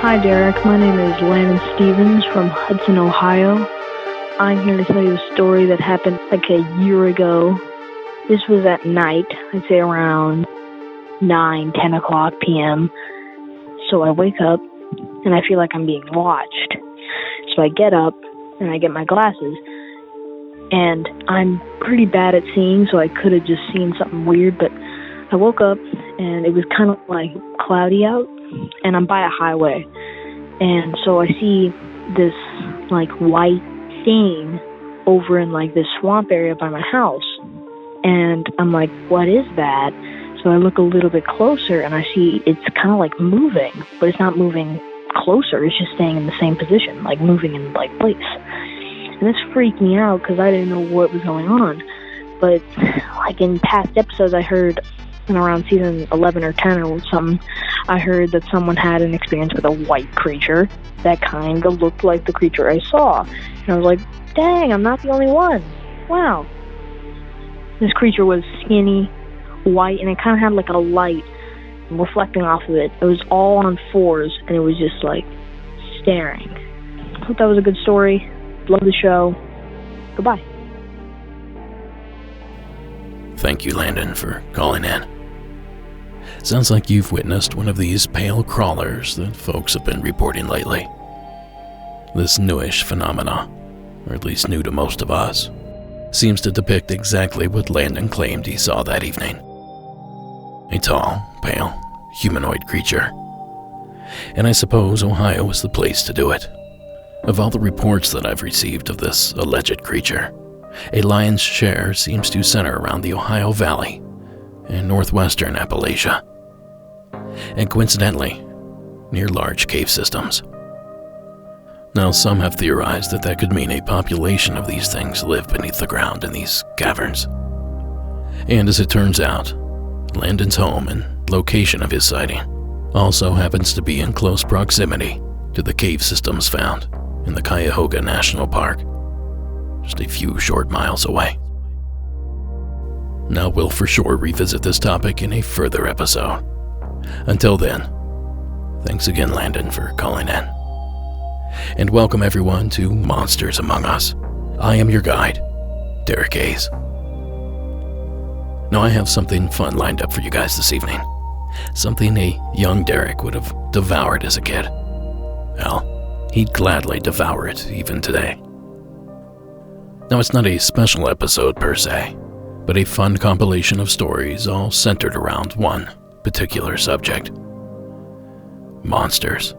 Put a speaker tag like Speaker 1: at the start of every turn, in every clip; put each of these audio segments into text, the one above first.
Speaker 1: Hi Derek, my name is Landon Stevens from Hudson, Ohio. I'm here to tell you a story that happened like a year ago. This was at night, I'd say around 10 o'clock p.m. So I wake up and I feel like I'm being watched. So I get up and I get my glasses. And I'm pretty bad at seeing, so I could have just seen something weird, but I woke up and it was kind of like cloudy out, and I'm by a highway. And so I see this like white thing over in like this swamp area by my house. And I'm like, what is that? So I look a little bit closer and I see it's kind of like moving, but it's not moving closer. It's just staying in the same position, like moving in like place. And this freaked me out because I didn't know what was going on. But like in past episodes, I heard in around season 11 or 10 or something, I heard that someone had an experience with a white creature that kind of looked like the creature I saw. And I was like, dang, I'm not the only one. Wow. This creature was skinny, white, and it kind of had like a light reflecting off of it. It was all on fours, and it was just like staring. Hope that was a good story. Love the show. Goodbye.
Speaker 2: Thank you, Landon, for calling in. Sounds like you've witnessed one of these pale crawlers that folks have been reporting lately. This newish phenomena, or at least new to most of us, seems to depict exactly what Landon claimed he saw that evening. A tall, pale, humanoid creature. And I suppose Ohio is the place to do it. Of all the reports that I've received of this alleged creature, a lion's share seems to center around the Ohio Valley in northwestern Appalachia, and coincidentally, near large cave systems. Now, some have theorized that could mean a population of these things live beneath the ground in these caverns. And as it turns out, Landon's home and location of his sighting also happens to be in close proximity to the cave systems found in the Cuyahoga National Park, just a few short miles away. Now we'll for sure revisit this topic in a further episode. Until then, thanks again, Landon, for calling in. And welcome everyone to Monsters Among Us. I am your guide, Derek Hayes. Now I have something fun lined up for you guys this evening. Something a young Derek would have devoured as a kid. Hell, he'd gladly devour it even today. Now it's not a special episode per se, but a fun compilation of stories all centered around one particular subject. Monsters,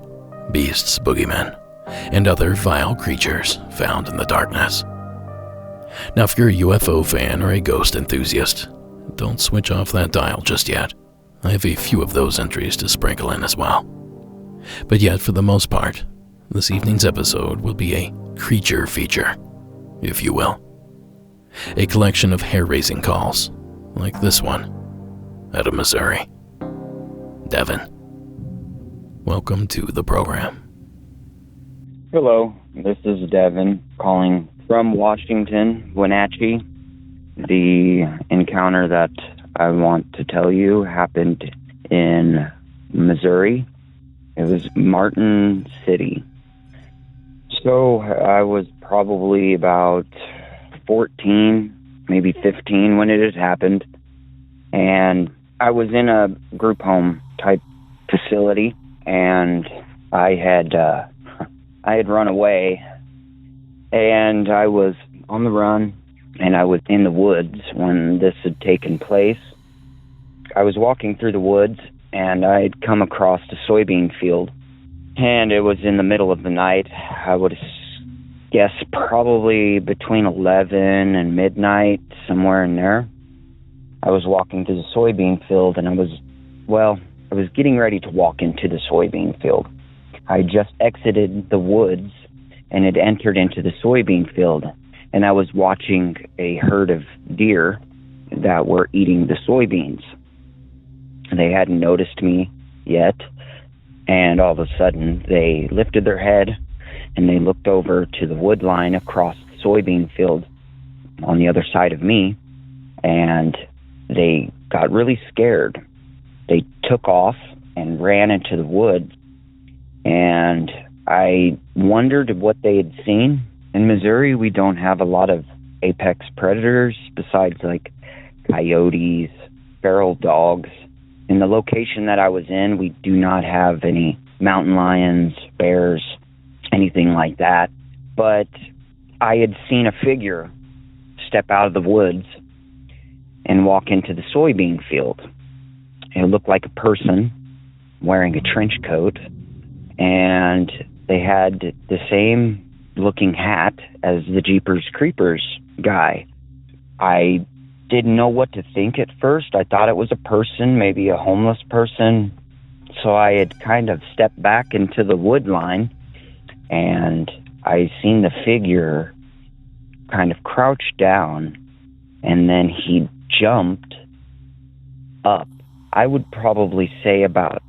Speaker 2: beasts, boogeymen, and other vile creatures found in the darkness. Now if you're a UFO fan or a ghost enthusiast, don't switch off that dial just yet. I have a few of those entries to sprinkle in as well. But yet, for the most part, this evening's episode will be a creature feature, if you will. A collection of hair-raising calls, like this one, out of Missouri. Devin, welcome to the program.
Speaker 3: Hello, this is Devin calling from Washington, Wenatchee. The encounter that I want to tell you happened in Missouri. It was Martin City. So I was probably about 14, maybe 15 when it had happened. And I was in a group home type facility, and I had run away, and I was on the run, and I was in the woods when this had taken place. I was walking through the woods, and I'd come across a soybean field, and it was in the middle of the night. I would guess probably between 11 and midnight, somewhere in there. I was walking through the soybean field, and I was getting ready to walk into the soybean field. I just exited the woods and had entered into the soybean field, and I was watching a herd of deer that were eating the soybeans. They hadn't noticed me yet, and all of a sudden they lifted their head and they looked over to the wood line across the soybean field on the other side of me, and they got really scared. They took off and ran into the woods, and I wondered what they had seen. In Missouri, we don't have a lot of apex predators besides like coyotes, feral dogs. In the location that I was in, we do not have any mountain lions, bears, anything like that. But I had seen a figure step out of the woods and walk into the soybean field. It looked like a person wearing a trench coat, and they had the same looking hat as the Jeepers Creepers guy. I didn't know what to think at first. I thought it was a person, maybe a homeless person. So I had kind of stepped back into the wood line, and I seen the figure kind of crouch down, and then he jumped up. I would probably say about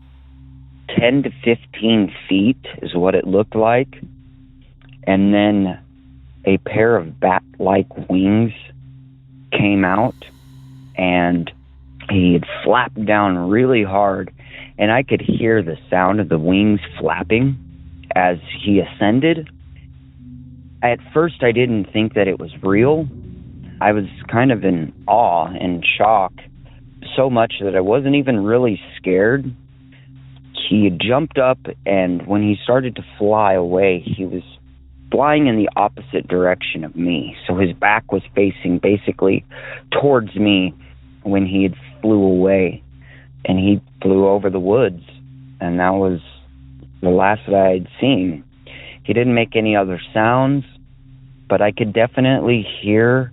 Speaker 3: 10 to 15 feet is what it looked like. And then a pair of bat-like wings came out, and he had flapped down really hard, and I could hear the sound of the wings flapping as he ascended. At first, I didn't think that it was real. I was kind of in awe and shock, so much that I wasn't even really scared. He had jumped up, and when he started to fly away, he was flying in the opposite direction of me. So his back was facing basically towards me when he had flew away, and he flew over the woods, and that was the last that I had seen. He didn't make any other sounds, but I could definitely hear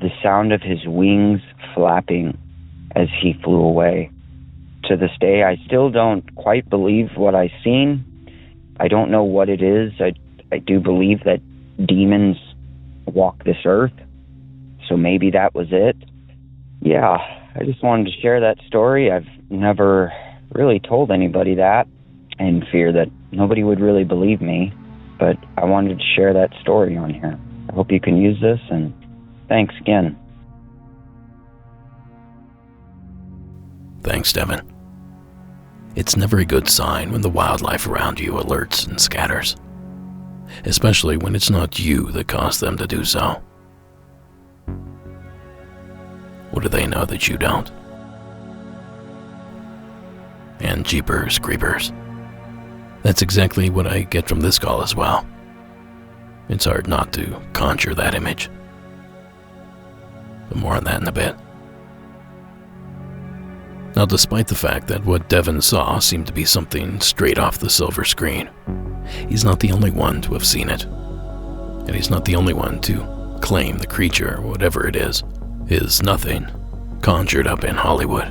Speaker 3: the sound of his wings flapping as he flew away. To this day, I still don't quite believe what I seen. I don't know what it is. I do believe that demons walk this earth, so maybe that was it. Yeah, I just wanted to share that story. I've never really told anybody that, in fear that nobody would really believe me, but I wanted to share that story on here. I hope you can use this, and thanks again.
Speaker 2: Thanks, Devin. It's never a good sign when the wildlife around you alerts and scatters, especially when it's not you that caused them to do so. What do they know that you don't? And Jeepers Creepers. That's exactly what I get from this call as well. It's hard not to conjure that image. But more on that in a bit. Now, despite the fact that what Devin saw seemed to be something straight off the silver screen, he's not the only one to have seen it. And he's not the only one to claim the creature, whatever it is nothing conjured up in Hollywood.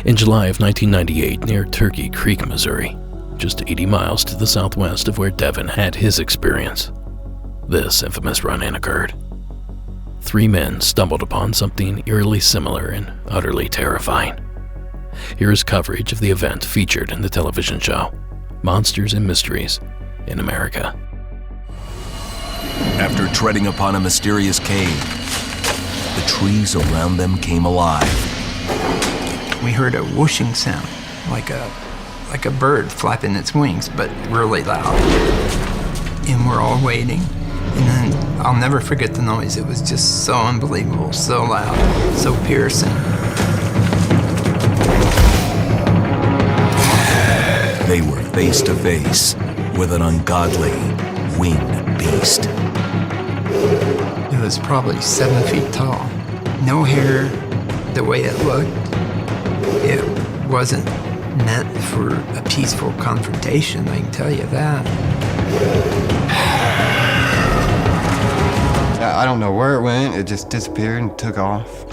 Speaker 2: In July of 1998, near Turkey Creek, Missouri, just 80 miles to the southwest of where Devin had his experience, this infamous run-in occurred. 3 men stumbled upon something eerily similar and utterly terrifying. Here is coverage of the event featured in the television show, Monsters and Mysteries in America.
Speaker 4: After treading upon a mysterious cave, the trees around them came alive.
Speaker 5: We heard a whooshing sound, like a bird flapping its wings, but really loud. And we're all waiting. And then I'll never forget the noise. It was just so unbelievable, so loud, so piercing.
Speaker 4: They were face to face with an ungodly winged beast.
Speaker 5: It was probably 7 feet tall. No hair, the way it looked. It wasn't meant for a peaceful confrontation, I can tell you that.
Speaker 6: I don't know where it went. It just disappeared and took off.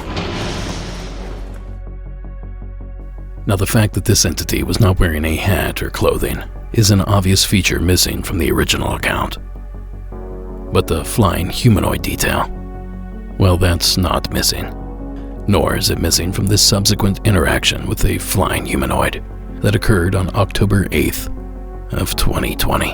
Speaker 2: Now, the fact that this entity was not wearing a hat or clothing is an obvious feature missing from the original account. But the flying humanoid detail, well, that's not missing. Nor is it missing from this subsequent interaction with a flying humanoid that occurred on October 8th of 2020.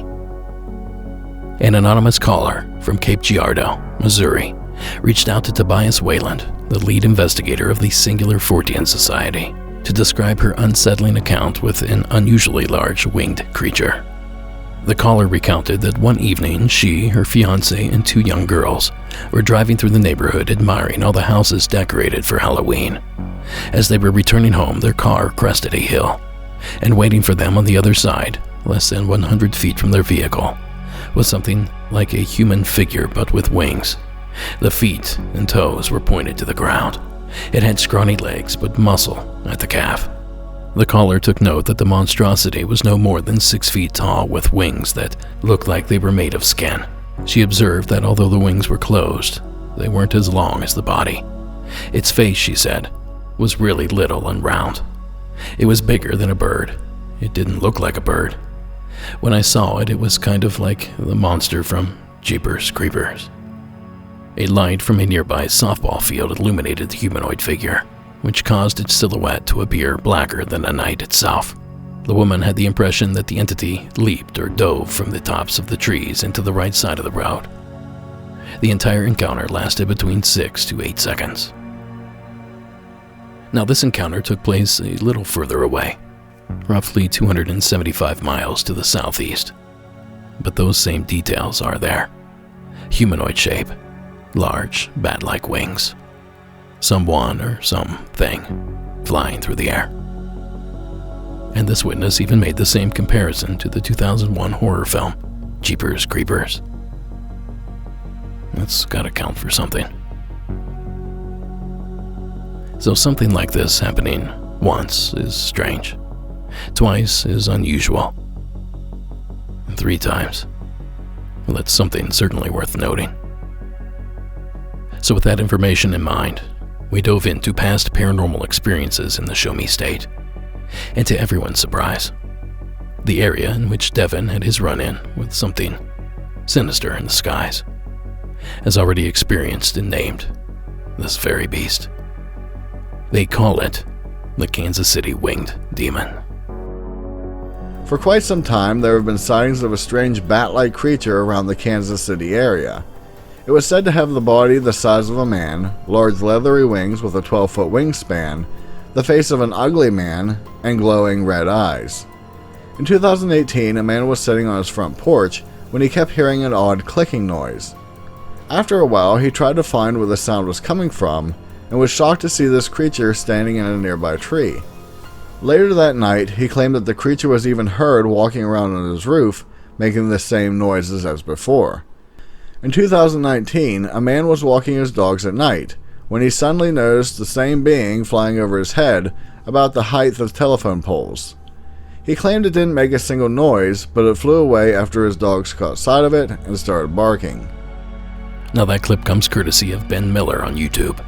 Speaker 2: An anonymous caller from Cape Girardeau, Missouri, reached out to Tobias Wayland, the lead investigator of the Singular Fortean Society, to describe her unsettling account with an unusually large winged creature. The caller recounted that one evening she, her fiancé, and 2 young girls were driving through the neighborhood admiring all the houses decorated for Halloween. As they were returning home, their car crested a hill, and waiting for them on the other side, less than 100 feet from their vehicle, was something like a human figure but with wings. The feet and toes were pointed to the ground. It had scrawny legs but muscle at the calf. The caller took note that the monstrosity was no more than 6 feet tall with wings that looked like they were made of skin. She observed that although the wings were closed, they weren't as long as the body. Its face, she said, was really little and round. It was bigger than a bird. It didn't look like a bird. When I saw it, it was kind of like the monster from Jeepers Creepers. A light from a nearby softball field illuminated the humanoid figure, which caused its silhouette to appear blacker than the night itself. The woman had the impression that the entity leaped or dove from the tops of the trees into the right side of the road. The entire encounter lasted between 6 to 8 seconds. Now, this encounter took place a little further away, roughly 275 miles to the southeast. But those same details are there. Humanoid shape, large, bat-like wings. Someone or something flying through the air. And this witness even made the same comparison to the 2001 horror film, Jeepers Creepers. That's gotta count for something. So something like this happening once is strange. Twice is unusual. And 3 times, well, that's something certainly worth noting. So with that information in mind, we dove into past paranormal experiences in the Show Me State. And to everyone's surprise, the area in which Devin had his run-in with something sinister in the skies has already experienced and named this very beast. They call it the Kansas City Winged Demon.
Speaker 7: For quite some time, there have been sightings of a strange bat-like creature around the Kansas City area. It was said to have the body the size of a man, large leathery wings with a 12-foot wingspan, the face of an ugly man, and glowing red eyes. In 2018, a man was sitting on his front porch when he kept hearing an odd clicking noise. After a while, he tried to find where the sound was coming from, and was shocked to see this creature standing in a nearby tree. Later that night, he claimed that the creature was even heard walking around on his roof, making the same noises as before. In 2019, a man was walking his dogs at night, when he suddenly noticed the same being flying over his head about the height of telephone poles. He claimed it didn't make a single noise, but it flew away after his dogs caught sight of it and started barking.
Speaker 2: Now that clip comes courtesy of Ben Miller on YouTube.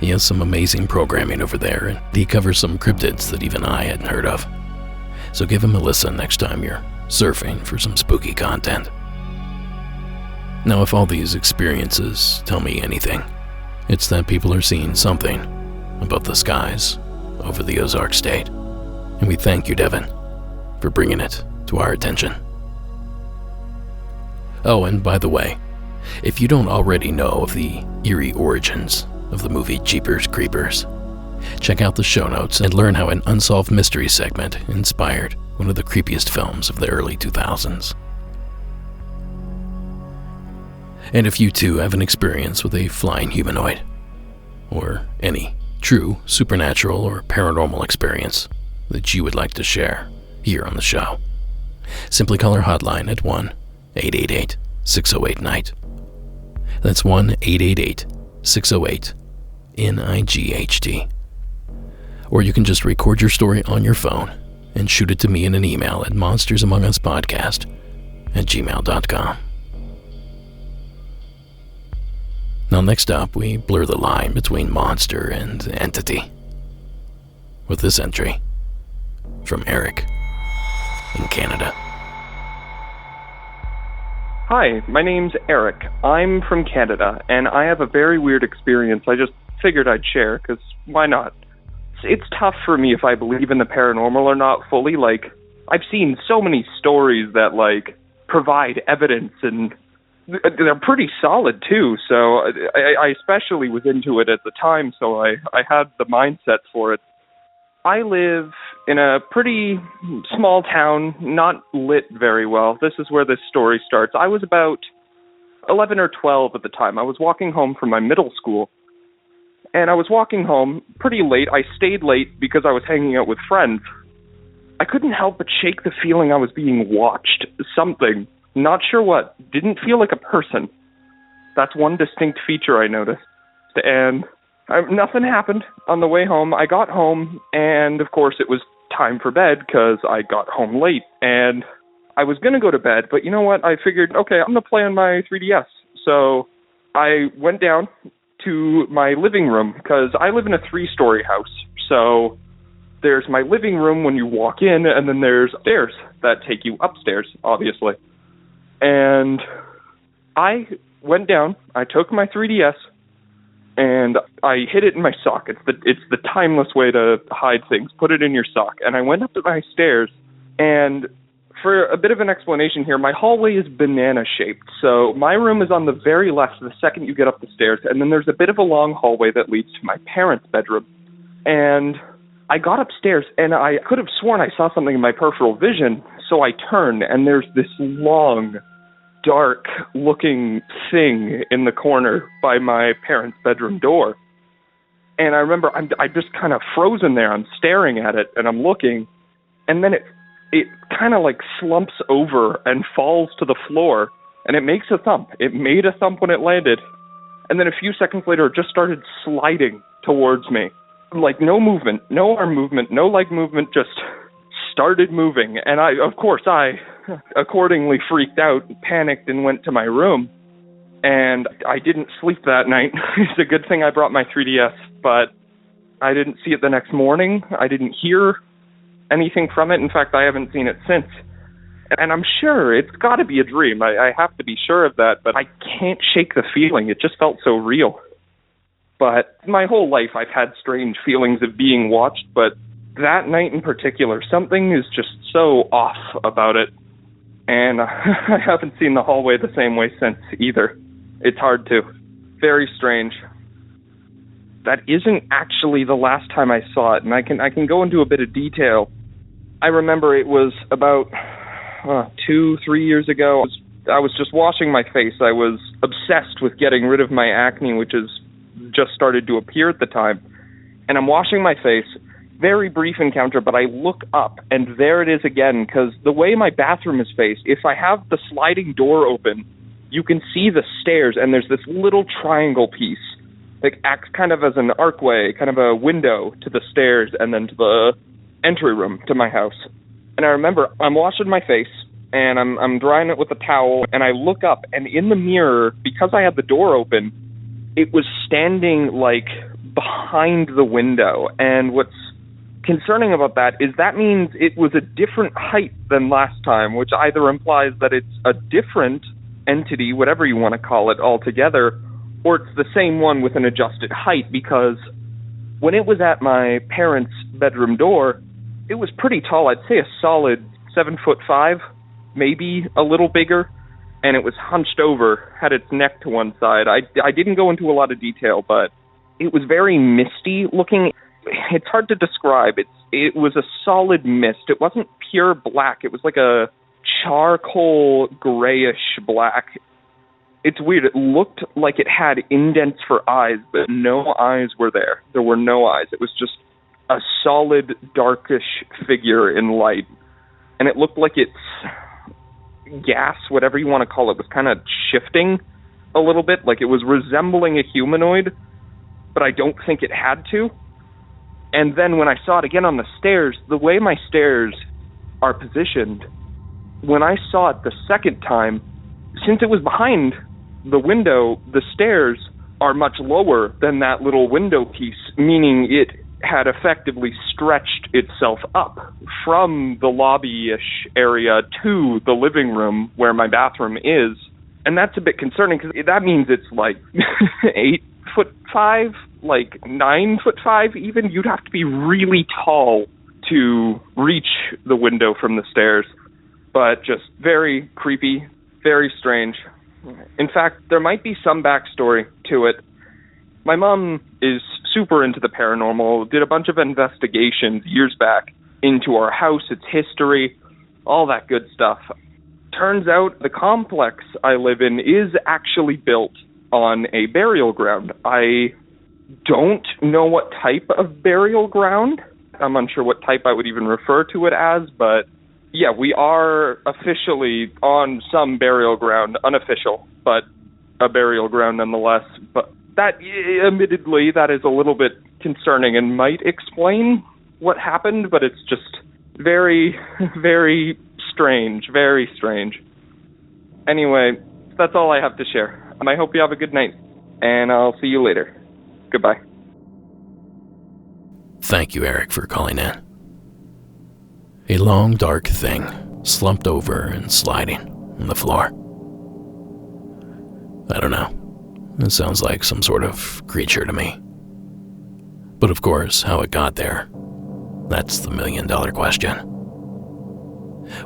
Speaker 2: He has some amazing programming over there, and he covers some cryptids that even I hadn't heard of. So give him a listen next time you're surfing for some spooky content. Now, if all these experiences tell me anything, it's that people are seeing something above the skies over the Ozark State. And we thank you, Devin, for bringing it to our attention. Oh, and by the way, if you don't already know of the eerie origins of the movie Jeepers Creepers, check out the show notes and learn how an unsolved mystery segment inspired one of the creepiest films of the early 2000s. And if you too have an experience with a flying humanoid, or any true supernatural or paranormal experience that you would like to share here on the show, simply call our hotline at 1-888-608-NIGHT. That's 1-888-608-NIGHT. Or you can just record your story on your phone and shoot it to me in an email at monstersamonguspodcast@gmail.com. Now next up, we blur the line between monster and entity with this entry from Eric in Canada.
Speaker 8: Hi, my name's Eric. I'm from Canada, and I have a very weird experience I just figured I'd share, because why not? It's tough for me if I believe in the paranormal or not fully. Like, I've seen so many stories that, like, provide evidence, and they're pretty solid, too. So I especially was into it at the time, so I had the mindset for it. I live in a pretty small town, not lit very well. This is where this story starts. I was about 11 or 12 at the time. I was walking home from my middle school, and I was walking home pretty late. I stayed late because I was hanging out with friends. I couldn't help but shake the feeling I was being watched. Something, not sure what, didn't feel like a person. That's one distinct feature I noticed. And nothing happened on the way home. I got home, and of course it was time for bed because I got home late. And I was going to go to bed, but you know what? I figured, okay, I'm going to play on my 3DS. So I went down to my living room because I live in a 3-story house. So there's my living room when you walk in, and then there's stairs that take you upstairs, obviously. And I went down, I took my 3DS, and I hid it in my sock. It's the timeless way to hide things. Put it in your sock. And I went up to my stairs, and for a bit of an explanation here, my hallway is banana-shaped. So my room is on the very left the second you get up the stairs, and then there's a bit of a long hallway that leads to my parents' bedroom. And I got upstairs, and I could have sworn I saw something in my peripheral vision, so I turned, and there's this long, dark-looking thing in the corner by my parents' bedroom door. And I remember I just kind of frozen there. I'm staring at it, and I'm looking, and then it kind of like slumps over and falls to the floor, and it makes a thump. It made a thump when it landed, and then a few seconds later, it just started sliding towards me. Like, no movement, no arm movement, no leg movement, just started moving. And I accordingly freaked out, panicked, and went to my room. And I didn't sleep that night. It's a good thing I brought my 3DS, but I didn't see it the next morning. I didn't hear anything from it. In fact, I haven't seen it since. And I'm sure it's got to be a dream. I have to be sure of that, but I can't shake the feeling. It just felt so real. But my whole life I've had strange feelings of being watched, but that night in particular, something is just so off about it. And I haven't seen the hallway the same way since either. It's hard to. Very strange. That isn't actually the last time I saw it, and I can go into a bit of detail. I remember it was about 2-3 years ago. I was just washing my face. I was obsessed with getting rid of my acne, which has just started to appear at the time. And I'm washing my face. Very brief encounter, but I look up, and there it is again, because the way my bathroom is faced, if I have the sliding door open, you can see the stairs, and there's this little triangle piece that acts kind of as an archway, kind of a window to the stairs and then to the entry room to my house. And I remember I'm washing my face, and I'm drying it with a towel, and I look up, and in the mirror, because I had the door open, it was standing, like, behind the window. And what's concerning about that is that means it was a different height than last time, which either implies that it's a different entity, whatever you want to call it altogether, or it's the same one with an adjusted height, because when it was at my parents' bedroom door, it was pretty tall. I'd say a solid 7'5", maybe a little bigger, and it was hunched over, had its neck to one side. I didn't go into a lot of detail, but it was very misty looking. It's hard to describe. It was a solid mist. It wasn't pure black. It was like a charcoal grayish black. It's weird. It looked like it had indents for eyes, but no eyes were there. There were no eyes. It was just a solid, darkish figure in light. And it looked like its gas, whatever you want to call it, was kind of shifting. a little bit, like it was resembling a humanoid, but I don't think it had to. And then when I saw it again on the stairs, the way my stairs are positioned, when I saw it the second time, since it was behind the window, the stairs are much lower than that little window piece, meaning it had effectively stretched itself up from the lobby-ish area to the living room where my bathroom is. And that's a bit concerning because that means it's like 8'5", like 9'5" even. You'd have to be really tall to reach the window from the stairs. But just very creepy, very strange. In fact, there might be some backstory to it. My mom is super into the paranormal, did a bunch of investigations years back into our house, its history, all that good stuff. Turns out the complex I live in is actually built on a burial ground. I don't know what type of burial ground. I'm unsure what type I would even refer to it as, but yeah, we are officially on some burial ground, unofficial, but a burial ground nonetheless. But that, admittedly, that is a little bit concerning and might explain what happened, but it's just very, very strange, very strange. Anyway, that's all I have to share. I hope you have a good night, and I'll see you later. Goodbye.
Speaker 2: Thank you, Eric, for calling in. A long, dark thing slumped over and sliding on the floor. I don't know. It sounds like some sort of creature to me. But of course, how it got there, that's the million-dollar question.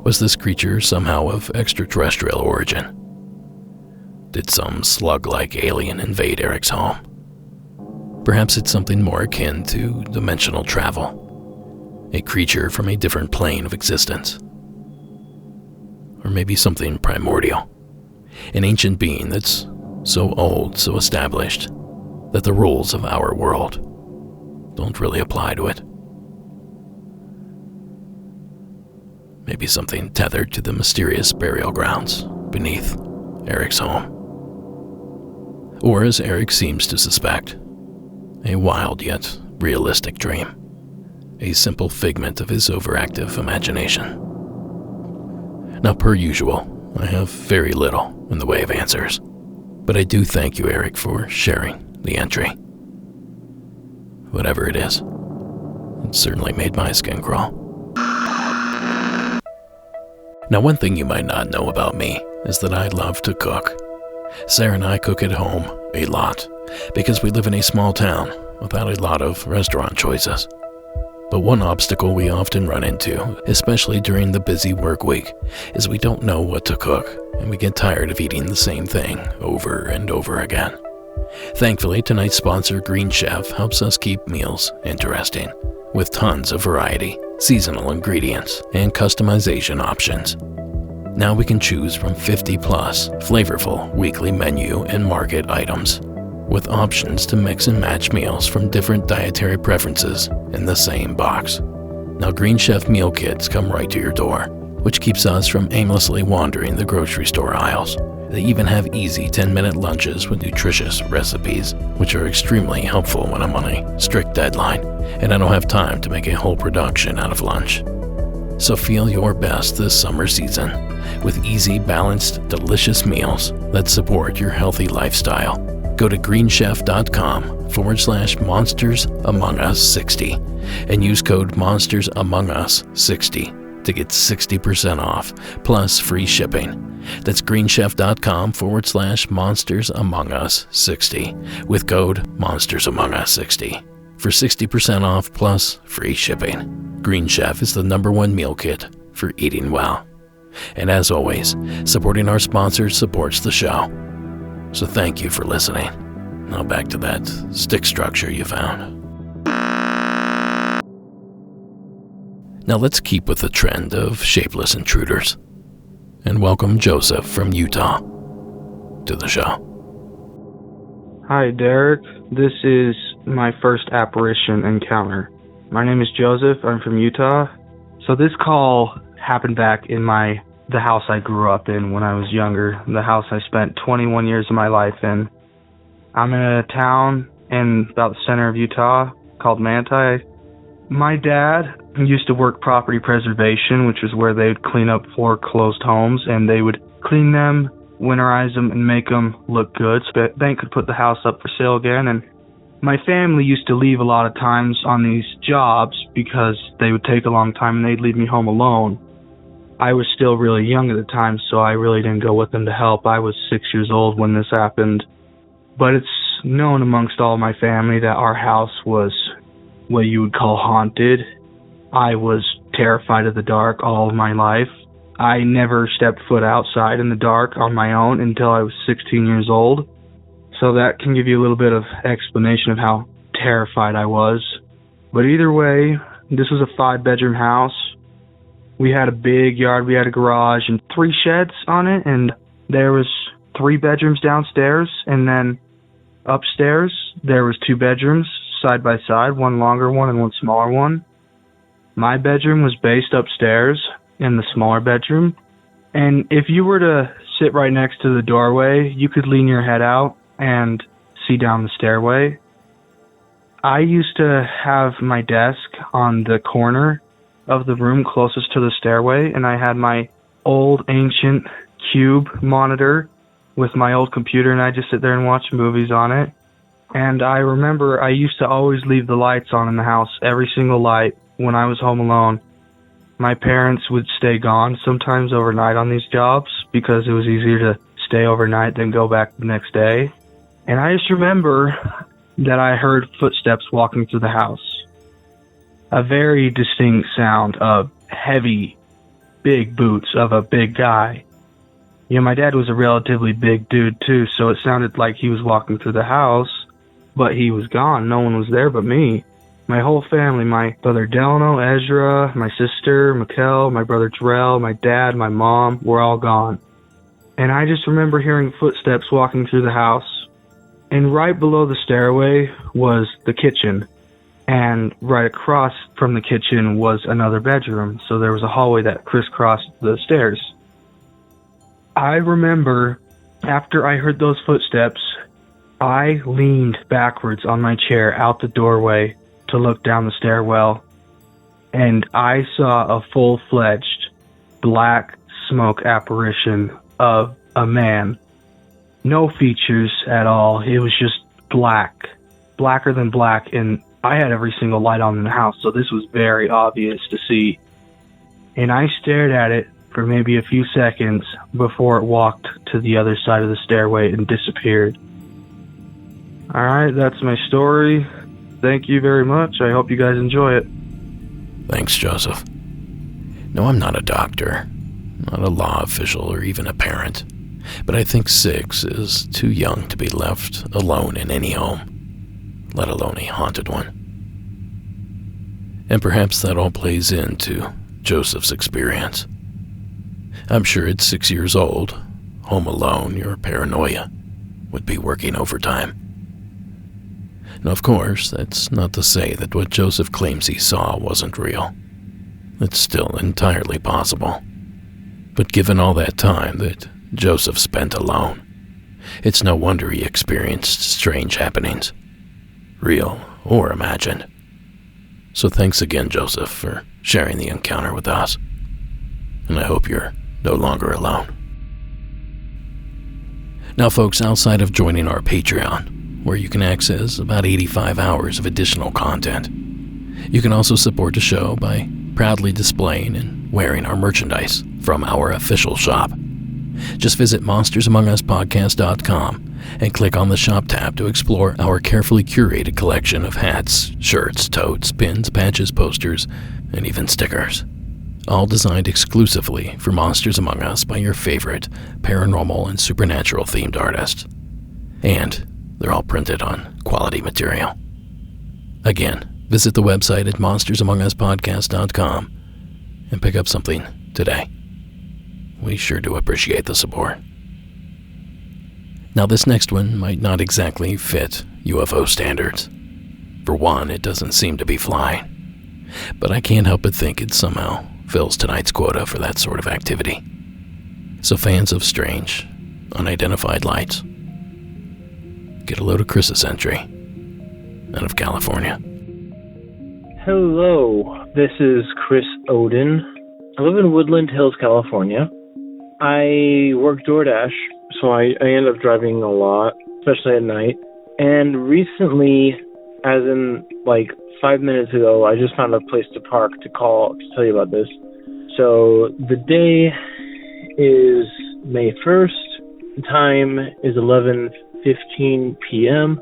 Speaker 2: Was this creature somehow of extraterrestrial origin? Did some slug-like alien invade Eric's home? Perhaps it's something more akin to dimensional travel. A creature from a different plane of existence. Or maybe something primordial. An ancient being that's so old, so established, that the rules of our world don't really apply to it. Maybe something tethered to the mysterious burial grounds beneath Eric's home. Or, as Eric seems to suspect, a wild yet realistic dream. A simple figment of his overactive imagination. Now, per usual, I have very little in the way of answers, but I do thank you, Eric, for sharing the entry. Whatever it is, it certainly made my skin crawl. Now, one thing you might not know about me is that I love to cook. Sarah and I cook at home a lot because we live in a small town without a lot of restaurant choices. But one obstacle we often run into, especially during the busy work week, is we don't know what to cook, and we get tired of eating the same thing over and over again. Thankfully, tonight's sponsor, Green Chef, helps us keep meals interesting, with tons of variety, seasonal ingredients, and customization options. Now we can choose from 50-plus flavorful weekly menu and market items, with options to mix and match meals from different dietary preferences in the same box. Now, Green Chef meal kits come right to your door, which keeps us from aimlessly wandering the grocery store aisles. They even have easy 10-minute lunches with nutritious recipes, which are extremely helpful when I'm on a strict deadline and I don't have time to make a whole production out of lunch. So feel your best this summer season with easy, balanced, delicious meals that support your healthy lifestyle. Go to greenchef.com/monstersamongus60 and use code monstersamongus60 to get 60% off plus free shipping. That's greenchef.com/monstersamongus60 with code monstersamongus60 for 60% off plus free shipping. Green Chef is the #1 meal kit for eating well. And as always, supporting our sponsors supports the show. So thank you for listening. Now back to that stick structure you found. Now let's keep with the trend of shapeless intruders and welcome Joseph from Utah to the show.
Speaker 9: Hi, Derek. This is my first apparition encounter. My name is Joseph. I'm from Utah. So this call happened back in my the house I grew up in when I was younger, the house I spent 21 years of my life in. I'm in a town in about the center of Utah called Manti. My dad used to work property preservation, which was where they would clean up foreclosed homes, and they would clean them, winterize them, and make them look good so the bank could put the house up for sale again. And my family used to leave a lot of times on these jobs because they would take a long time and they'd leave me home alone. I was still really young at the time, so I really didn't go with them to help. I was 6 years old when this happened. But it's known amongst all my family that our house was what you would call haunted. I was terrified of the dark all of my life. I never stepped foot outside in the dark on my own until I was 16 years old. So that can give you a little bit of explanation of how terrified I was. But either way, this was a 5-bedroom house. We had a big yard, we had a garage and 3 sheds on it, and there was 3 bedrooms downstairs, and then upstairs there was 2 bedrooms side by side, one longer one and one smaller one. My bedroom was based upstairs in the smaller bedroom, and if you were to sit right next to the doorway, you could lean your head out and see down the stairway. I used to have my desk on the corner of the room closest to the stairway, and I had my old ancient cube monitor with my old computer, and I just sit there and watch movies on it. And I remember I used to always leave the lights on in the house, every single light, when I was home alone. My parents would stay gone sometimes overnight on these jobs because it was easier to stay overnight than go back the next day. And I just remember that I heard footsteps walking through the house. A very distinct sound of heavy, big boots of a big guy. You know, my dad was a relatively big dude too, so it sounded like he was walking through the house, but he was gone. No one was there but me. My whole family, my brother Delano, Ezra, my sister, Mikkel, my brother Terrell, my dad, my mom, were all gone. And I just remember hearing footsteps walking through the house. And right below the stairway was the kitchen. And right across from the kitchen was another bedroom, so there was a hallway that crisscrossed the stairs. I remember after I heard those footsteps, I leaned backwards on my chair out the doorway to look down the stairwell, and I saw a full-fledged black smoke apparition of a man. No features at all. It was just black, blacker than black, and I had every single light on in the house, so this was very obvious to see. And I stared at it for maybe a few seconds before it walked to the other side of the stairway and disappeared. Alright, that's my story. Thank you very much. I hope you guys enjoy it.
Speaker 2: Thanks, Joseph. No, I'm not a doctor, not a law official, or even a parent, but I think 6 is too young to be left alone in any home, let alone a haunted one. And perhaps that all plays into Joseph's experience. I'm sure at 6 years old, home alone, your paranoia would be working overtime. Now, of course, that's not to say that what Joseph claims he saw wasn't real. It's still entirely possible. But given all that time that Joseph spent alone, it's no wonder he experienced strange happenings, real or imagined. So thanks again, Joseph, for sharing the encounter with us. And I hope you're no longer alone. Now, folks, outside of joining our Patreon, where you can access about 85 hours of additional content, you can also support the show by proudly displaying and wearing our merchandise from our official shop. Just visit monstersamonguspodcast.com and click on the shop tab to explore our carefully curated collection of hats, shirts, totes, pins, patches, posters, and even stickers, all designed exclusively for Monsters Among Us by your favorite paranormal and supernatural themed artists. And they're all printed on quality material. Again, visit the website at monstersamonguspodcast.com and pick up something today. We sure do appreciate the support. Now, this next one might not exactly fit UFO standards. For one, it doesn't seem to be flying, but I can't help but think it somehow fills tonight's quota for that sort of activity. So fans of strange, unidentified lights, get a load of Chris's entry out of California.
Speaker 10: Hello, this is Chris Odin. I live in Woodland Hills, California. I work DoorDash, so I end up driving a lot, especially at night. And recently, as in like 5 minutes ago, I just found a place to park to call to tell you about this. So the day is May 1st. The time is 11:15 p.m.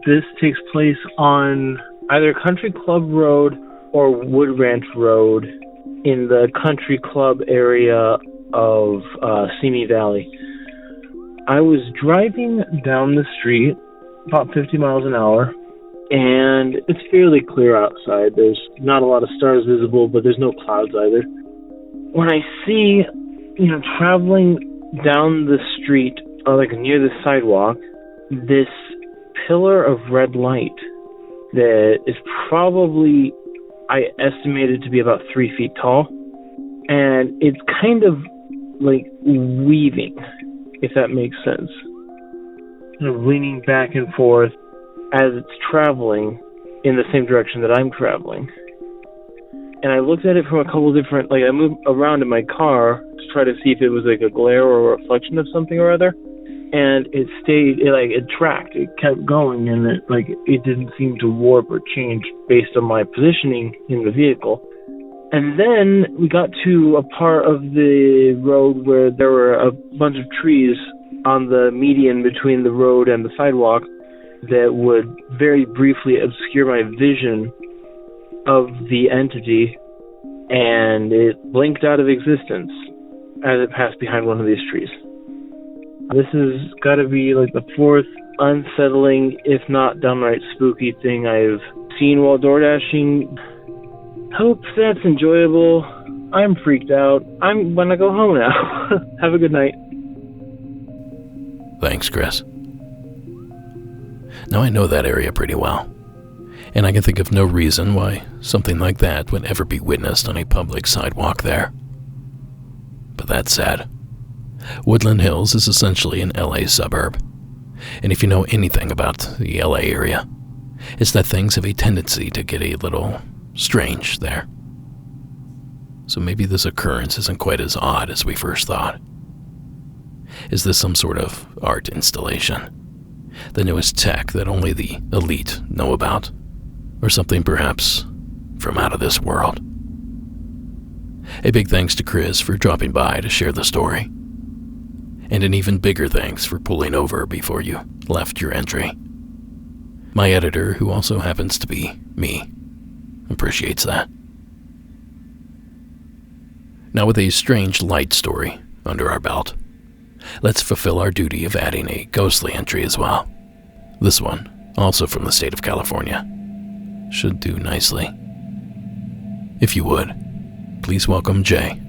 Speaker 10: This takes place on either Country Club Road or Wood Ranch Road in the Country Club area of Simi Valley. I was driving down the street about 50 miles an hour, and it's fairly clear outside. There's not a lot of stars visible, but there's no clouds either. When I see, traveling down the street, like near the sidewalk, this pillar of red light that is probably, I estimated to be about 3 feet tall, and it's kind of like weaving, if that makes sense. Kind of leaning back and forth as it's traveling in the same direction that I'm traveling. And I looked at it from a couple different, I moved around in my car to try to see if it was like a glare or a reflection of something or other. And it stayed, it tracked, it kept going, and it didn't seem to warp or change based on my positioning in the vehicle. And then we got to a part of the road where there were a bunch of trees on the median between the road and the sidewalk that would very briefly obscure my vision of the entity, and it blinked out of existence as it passed behind one of these trees. This has got to be like the fourth unsettling, if not downright spooky thing I've seen while door dashing. Hope that's enjoyable. I'm freaked out. I'm gonna go home now. Have a good night.
Speaker 2: Thanks, Chris. Now I know that area pretty well, and I can think of no reason why something like that would ever be witnessed on a public sidewalk there. But that said, Woodland Hills is essentially an LA suburb, and if you know anything about the LA area, it's that things have a tendency to get a little strange there. So maybe this occurrence isn't quite as odd as we first thought. Is this some sort of art installation? The newest tech that only the elite know about? Or something perhaps from out of this world? A big thanks to Chris for dropping by to share the story. And an even bigger thanks for pulling over before you left your entry. My editor, who also happens to be me, appreciates that. Now with a strange light story under our belt, let's fulfill our duty of adding a ghostly entry as well. This one, also from the state of California, should do nicely. If you would, please welcome Jay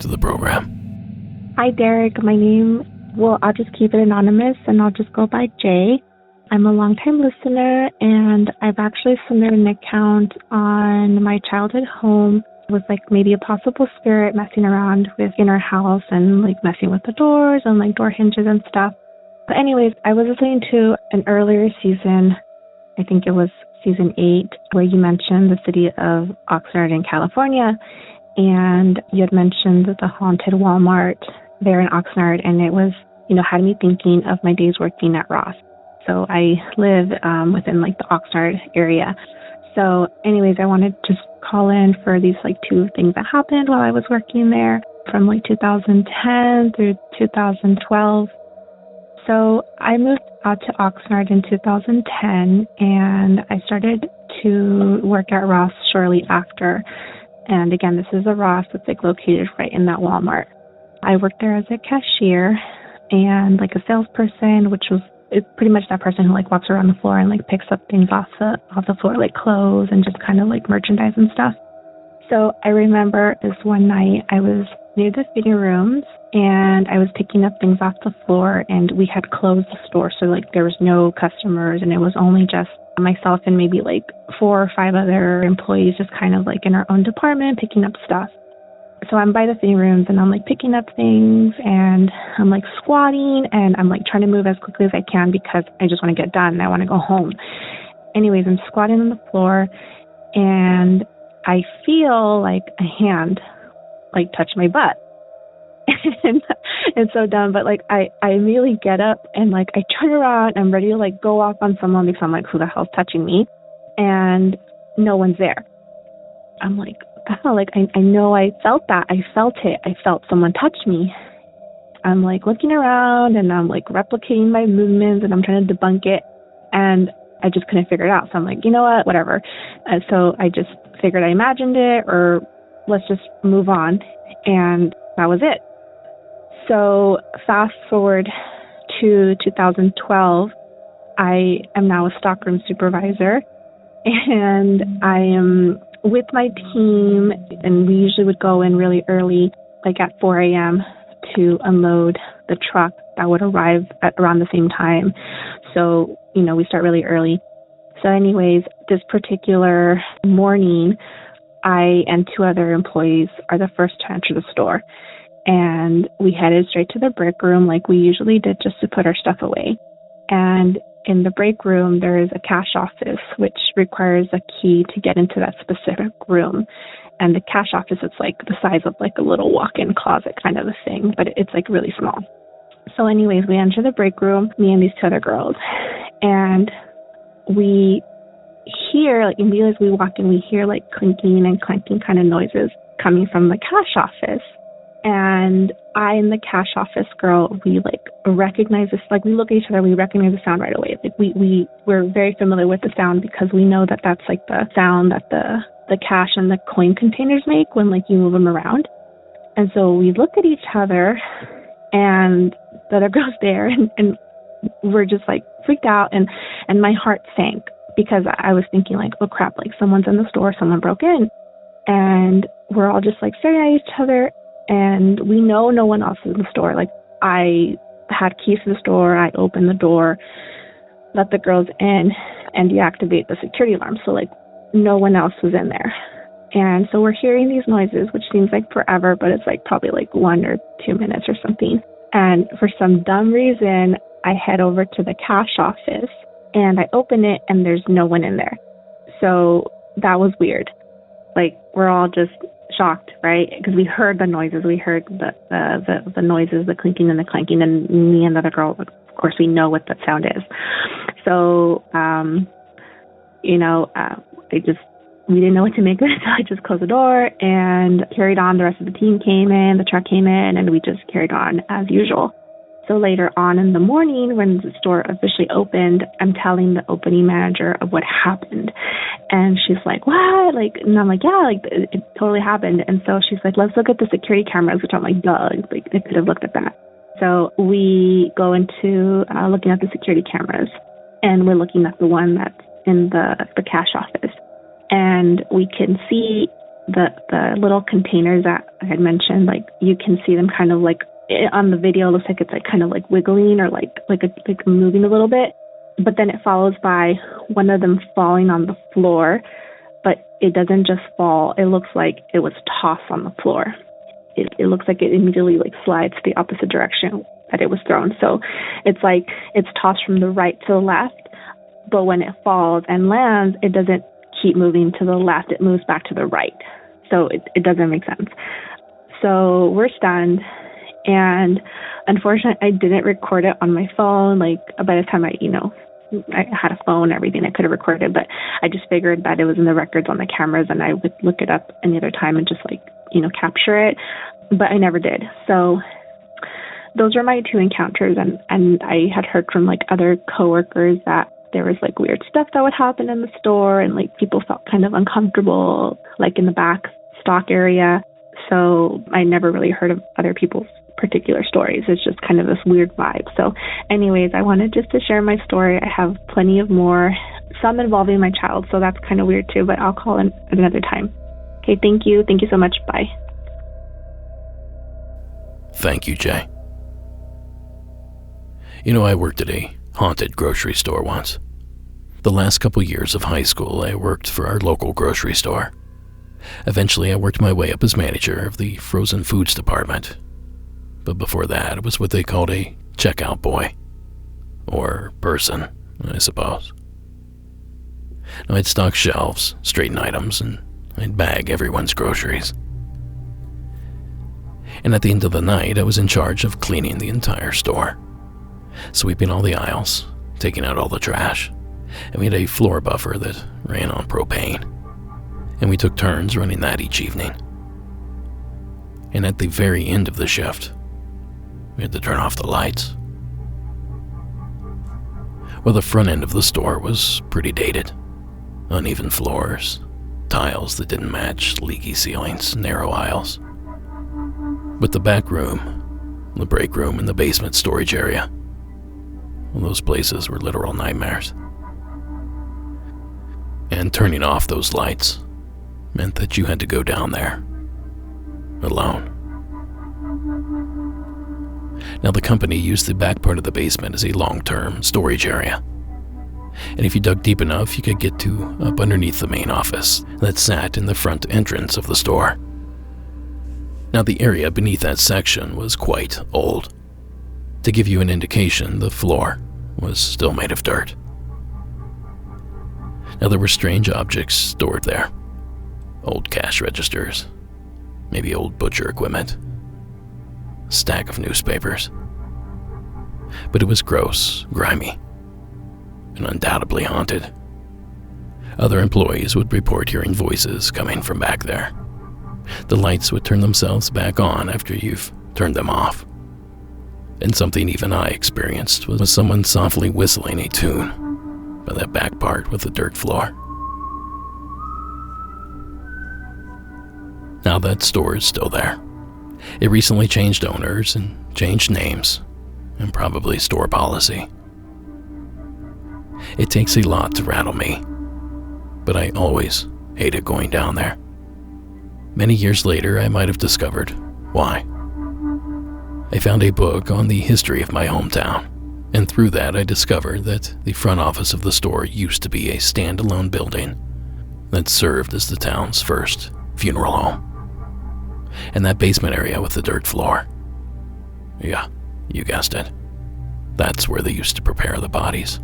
Speaker 2: to the program.
Speaker 11: Hi, Derek. I'll just keep it anonymous and I'll just go by Jay. I'm a longtime listener, and I've actually submitted an account on my childhood home with maybe a possible spirit messing around in our house and messing with the doors and door hinges and stuff. But anyways, I was listening to an earlier season, I think it was season 8, where you mentioned the city of Oxnard in California, and you had mentioned the haunted Walmart there in Oxnard, and it was, had me thinking of my days working at Ross. So I live within the Oxnard area. So anyways, I wanted to call in for these 2 things that happened while I was working there from 2010 through 2012. So I moved out to Oxnard in 2010, and I started to work at Ross shortly after. And again, this is a Ross that's located right in that Walmart. I worked there as a cashier and a salesperson, which was pretty much that person who walks around the floor and picks up things off the floor, clothes and just kind of merchandise and stuff. So I remember this one night I was near the fitting rooms and I was picking up things off the floor, and we had closed the store, so there was no customers, and it was only just myself and maybe 4 or 5 other employees just kind of in our own department picking up stuff. So I'm by the thing rooms and I'm like picking up things and I'm like squatting and I'm like trying to move as quickly as I can because I just want to get done and I want to go home. Anyways, I'm squatting on the floor and I feel like a hand like touch my butt. And it's so dumb, but like I immediately get up and like I turn around, I'm ready to like go off on someone because I'm like, who the hell's touching me? And no one's there. I'm like, wow, like I know I felt that. I felt it. I felt someone touch me. I'm like looking around and I'm like replicating my movements and I'm trying to debunk it. And I just couldn't figure it out. So I'm like, you know what, whatever. And so I just figured I imagined it or let's just move on. And that was it. So fast forward to 2012, I am now a stockroom supervisor and I am with my team, and we usually would go in really early, like at 4 a.m. to unload the truck that would arrive at around the same time. So, you know, we start really early. So anyways, this particular morning, I and 2 other employees are the first to enter the store. And we headed straight to the break room like we usually did just to put our stuff away. And in the break room, there is a cash office, which requires a key to get into that specific room. And the cash office is like the size of like a little walk-in closet kind of a thing, but it's like really small. So anyways, we enter the break room, me and these 2 other girls. And we hear, like immediately as we walk in, we hear like clinking and clanking kind of noises coming from the cash office. And I and the cash office girl, we like recognize this, like we look at each other, we recognize the sound right away. Like we're very familiar with the sound because we know that that's like the sound that the cash and the coin containers make when like you move them around. And so we look at each other and the other girl's there and we're just like freaked out and my heart sank because I was thinking like, oh crap, like someone's in the store, someone broke in. And we're all just like staring at each other. And we know no one else is in the store. Like, I had keys to the store. I opened the door, let the girls in, and deactivate the security alarm. So, like, no one else was in there. And so we're hearing these noises, which seems like forever, but it's like probably like 1 or 2 minutes or something. And for some dumb reason, I head over to the cash office, and I open it, and there's no one in there. So that was weird. Like, we're all just shocked, right? Because we heard the noises. We heard the noises, the clinking and the clanking, and me and the other girl, of course, we know what that sound is. So, we didn't know what to make of it, so I just closed the door and carried on. The rest of the team came in, the truck came in, and we just carried on as usual. So later on in the morning, when the store officially opened, I'm telling the opening manager of what happened. And she's like, what? Like, and I'm like, yeah, like it totally happened. And so she's like, let's look at the security cameras, which I'm like, duh, like they could have looked at that. So we go into looking at the security cameras, and we're looking at the one that's in the cash office. And we can see the little containers that I had mentioned, like you can see them kind of like on the video, it looks like it's like kind of like wiggling or like moving a little bit. But then it follows by one of them falling on the floor, but it doesn't just fall. It looks like it was tossed on the floor. It looks like it immediately like slides the opposite direction that it was thrown. So it's like it's tossed from the right to the left, but when it falls and lands, it doesn't keep moving to the left. It moves back to the right. So it doesn't make sense. So we're stunned. And unfortunately, I didn't record it on my phone. Like by the time I had a phone and everything, I could have recorded it, but I just figured that it was in the records on the cameras and I would look it up any other time and just capture it. But I never did. So those were my 2 encounters. And I had heard from like other coworkers that there was like weird stuff that would happen in the store and like people felt kind of uncomfortable, like in the back stock area. So I never really heard of other people's particular stories. It's just kind of this weird vibe. So anyways, I wanted just to share my story. I have plenty of more, some involving my child, so that's kind of weird too, but I'll call in at another time. Okay, thank you. Thank you so much. Bye.
Speaker 2: Thank you, Jay. You know, I worked at a haunted grocery store once. The last couple years of high school, I worked for our local grocery store. Eventually, I worked my way up as manager of the frozen foods department. But before that, it was what they called a checkout boy. Or person, I suppose. Now, I'd stock shelves, straighten items, and I'd bag everyone's groceries. And at the end of the night, I was in charge of cleaning the entire store. Sweeping all the aisles, taking out all the trash, and we had a floor buffer that ran on propane. And we took turns running that each evening. And at the very end of the shift, we had to turn off the lights. Well, the front end of the store was pretty dated. Uneven floors, tiles that didn't match, leaky ceilings, narrow aisles. But the back room, the break room, and the basement storage area, well, those places were literal nightmares. And turning off those lights meant that you had to go down there alone. Now, the company used the back part of the basement as a long-term storage area. And if you dug deep enough, you could get to up underneath the main office that sat in the front entrance of the store. Now, the area beneath that section was quite old. To give you an indication, the floor was still made of dirt. Now, there were strange objects stored there. Old cash registers, maybe old butcher equipment, a stack of newspapers. But it was gross, grimy, and undoubtedly haunted. Other employees would report hearing voices coming from back there. The lights would turn themselves back on after you've turned them off. And something even I experienced was someone softly whistling a tune by that back part with the dirt floor. Now that store is still there. It recently changed owners and changed names, and probably store policy. It takes a lot to rattle me, but I always hated going down there. Many years later, I might have discovered why. I found a book on the history of my hometown, and through that I discovered that the front office of the store used to be a standalone building that served as the town's first funeral home. And that basement area with the dirt floor, yeah, you guessed it, that's where they used to prepare the bodies.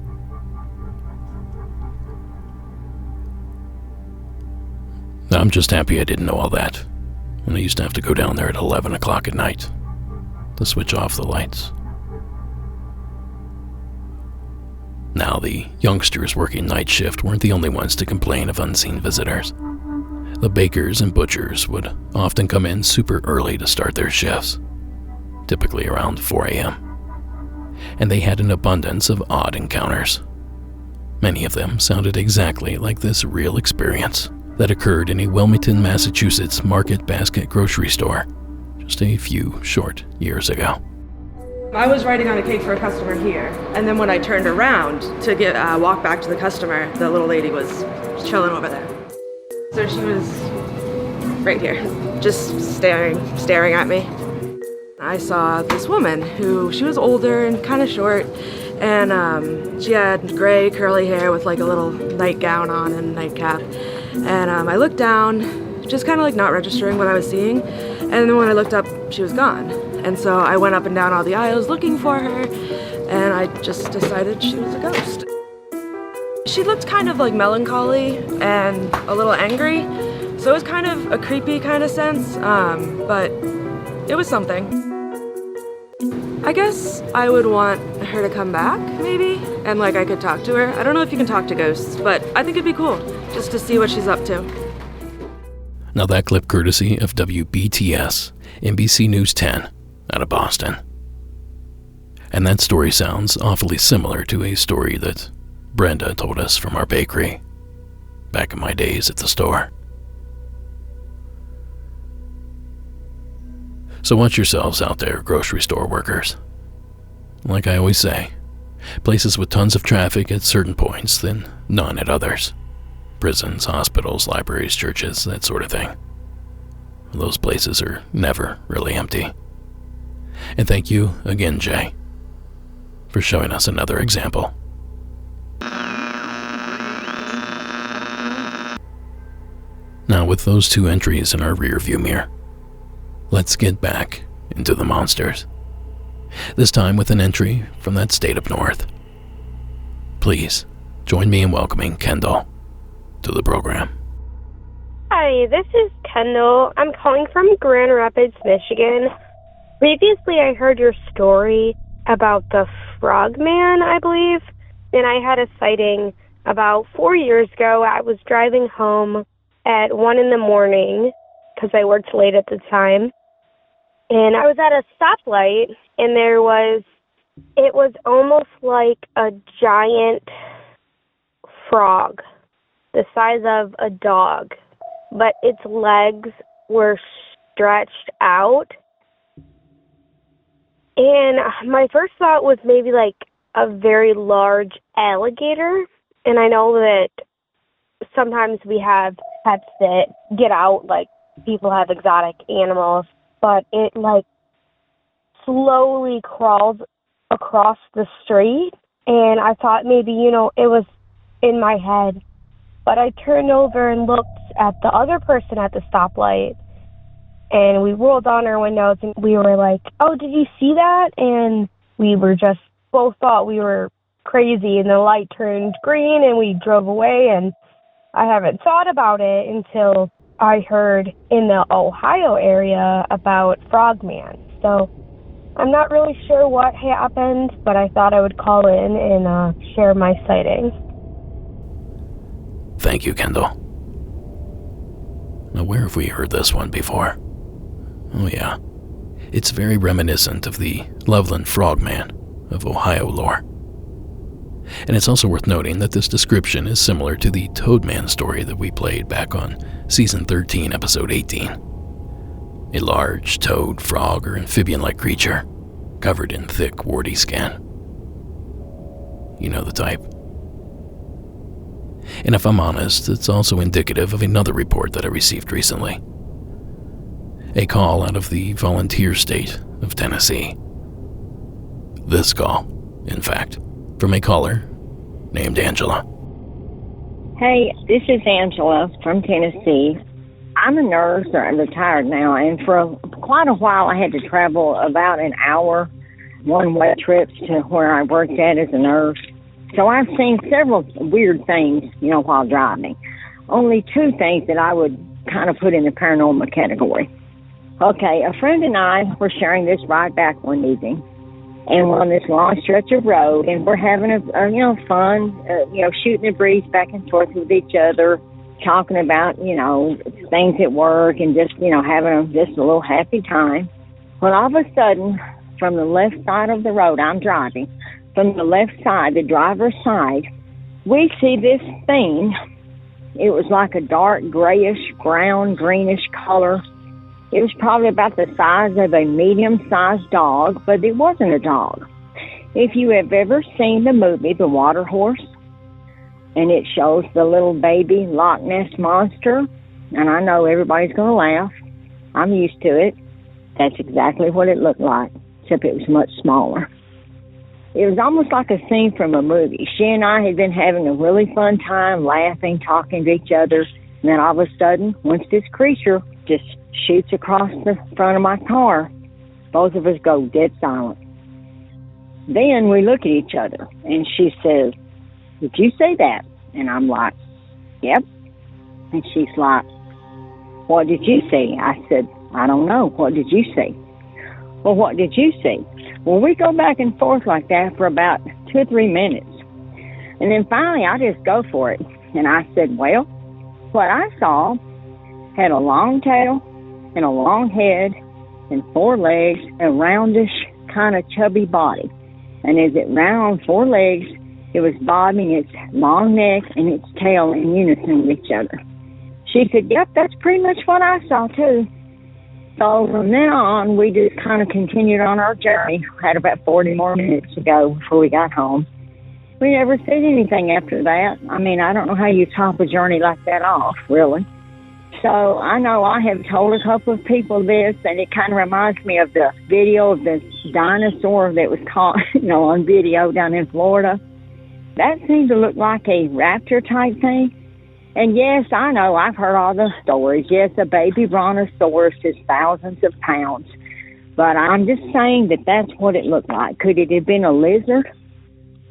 Speaker 2: I'm just happy I didn't know all that when I used to have to go down there at 11 o'clock at night to switch off the lights. Now, the youngsters working night shift weren't the only ones to complain of unseen visitors. The bakers and butchers would often come in super early to start their shifts, typically around 4 a.m. And they had an abundance of odd encounters. Many of them sounded exactly like this real experience that occurred in a Wilmington, Massachusetts market basket grocery store just a few short years ago.
Speaker 12: I was writing on a cake for a customer here, and then when I turned around to walk back to the customer, the little lady was chilling over there. So she was right here, just staring at me. I saw this woman she was older and kind of short, and she had gray curly hair with like a little nightgown on and a nightcap. And I looked down, just kind of like not registering what I was seeing. And then when I looked up, she was gone. And so I went up and down all the aisles looking for her, and I just decided she was a ghost. She looked kind of like melancholy and a little angry, so it was kind of a creepy kind of sense, but it was something. I guess I would want her to come back, maybe, and like I could talk to her. I don't know if you can talk to ghosts, but I think it'd be cool just to see what she's up to.
Speaker 2: Now that clip courtesy of WBTS, NBC News 10, out of Boston. And that story sounds awfully similar to a story that Brenda told us from our bakery back in my days at the store. So watch yourselves out there, grocery store workers. Like I always say, places with tons of traffic at certain points, then none at others. Prisons, hospitals, libraries, churches, that sort of thing. Those places are never really empty. And thank you again, Jay, for showing us another example. Now, with those 2 entries in our rearview mirror, let's get back into the monsters. This time with an entry from that state up north. Please join me in welcoming Kendall to the program.
Speaker 13: Hi, this is Kendall. I'm calling from Grand Rapids, Michigan. Previously, I heard your story about the Frogman, I believe, and I had a sighting about 4 years ago. I was driving home at 1 in the morning because I worked late at the time, and I was at a stoplight, and it was almost like a giant frog, the size of a dog, but its legs were stretched out. And my first thought was maybe like a very large alligator. And I know that sometimes we have pets that get out, like people have exotic animals, but it like slowly crawls across the street. And I thought maybe, it was in my head. But I turned over and looked at the other person at the stoplight. And we rolled down our windows and we were like, oh, did you see that? And we were just both thought we were crazy, and the light turned green and we drove away. And I haven't thought about it until I heard in the Ohio area about Frogman. So I'm not really sure what happened, but I thought I would call in and share my sighting.
Speaker 2: Thank you, Kendall. Now, where have we heard this one before? Oh yeah, it's very reminiscent of the Loveland Frogman of Ohio lore. And it's also worth noting that this description is similar to the Toadman story that we played back on Season 13, Episode 18. A large toad, frog, or amphibian-like creature covered in thick, warty skin. You know the type. And if I'm honest, it's also indicative of another report that I received recently. A call out of the volunteer state of Tennessee. This call, in fact, from a caller named Angela.
Speaker 14: Hey, this is Angela from Tennessee. I'm a nurse, or I'm retired now, and for quite a while I had to travel about an hour one-way trips to where I worked at as a nurse. So I've seen several weird things, while driving. Only 2 things that I would kind of put in the paranormal category. Okay, a friend and I were sharing this ride back one evening, and we're on this long stretch of road, and we're having a fun, shooting the breeze back and forth with each other, talking about, things at work, and just, having just a little happy time. Well, all of a sudden, from the left side of the road, I'm driving, from the left side, the driver's side, we see this thing. It was like a dark grayish, brown, greenish color. It was probably about the size of a medium-sized dog, but it wasn't a dog. If you have ever seen the movie The Water Horse, and it shows the little baby Loch Ness monster, and I know everybody's going to laugh. I'm used to it. That's exactly what it looked like, except it was much smaller. It was almost like a scene from a movie. She and I had been having a really fun time, laughing, talking to each other, and then all of a sudden, once this creature just shoots across the front of my car, both of us go dead silent. Then we look at each other, and she says, "Did you say that?" And I'm like, "Yep." And she's like, "What did you see?" I said, "I don't know. What did you see?" "Well, what did you see?" Well, we go back and forth like that for about 2 or 3 minutes. And then finally, I just go for it. And I said, "Well, what I saw had a long tail and a long head and 4 legs, a roundish kind of chubby body. And as it ran on 4 legs, it was bobbing its long neck and its tail in unison with each other." She said, "Yep, that's pretty much what I saw too." So from then on, we just kind of continued on our journey. Had about 40 more minutes to go before we got home. We never said anything after that. I mean, I don't know how you top a journey like that off, really. So I know I have told a couple of people this, and it kind of reminds me of the video of the dinosaur that was caught, on video down in Florida. That seemed to look like a raptor type thing. And yes, I know, I've heard all the stories. Yes, a baby brontosaurus is thousands of pounds. But I'm just saying that that's what it looked like. Could it have been a lizard?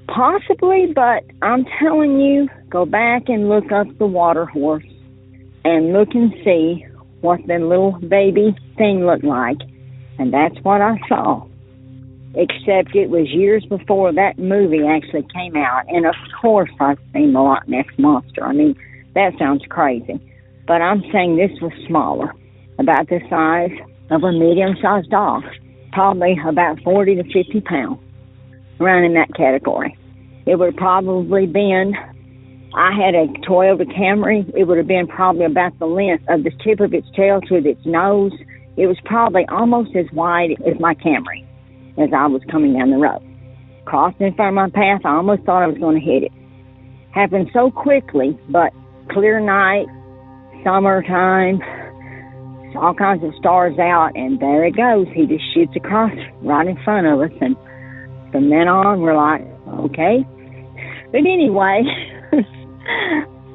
Speaker 14: Possibly, but I'm telling you, go back and look up the water horse and look and see what the little baby thing looked like. And that's what I saw. Except it was years before that movie actually came out. And of course I've seen the Loch Ness Monster. I mean, that sounds crazy. But I'm saying this was smaller, about the size of a medium-sized dog, probably about 40 to 50 pounds, around in that category. It would have probably been, I had a Toyota Camry, it would have been probably about the length of the tip of its tail to its nose. It was probably almost as wide as my Camry as I was coming down the road. Crossing in front of my path, I almost thought I was going to hit it. Happened so quickly, but clear night, summertime, all kinds of stars out, and there it goes. He just shoots across right in front of us, and from then on, we're like, okay. But anyway,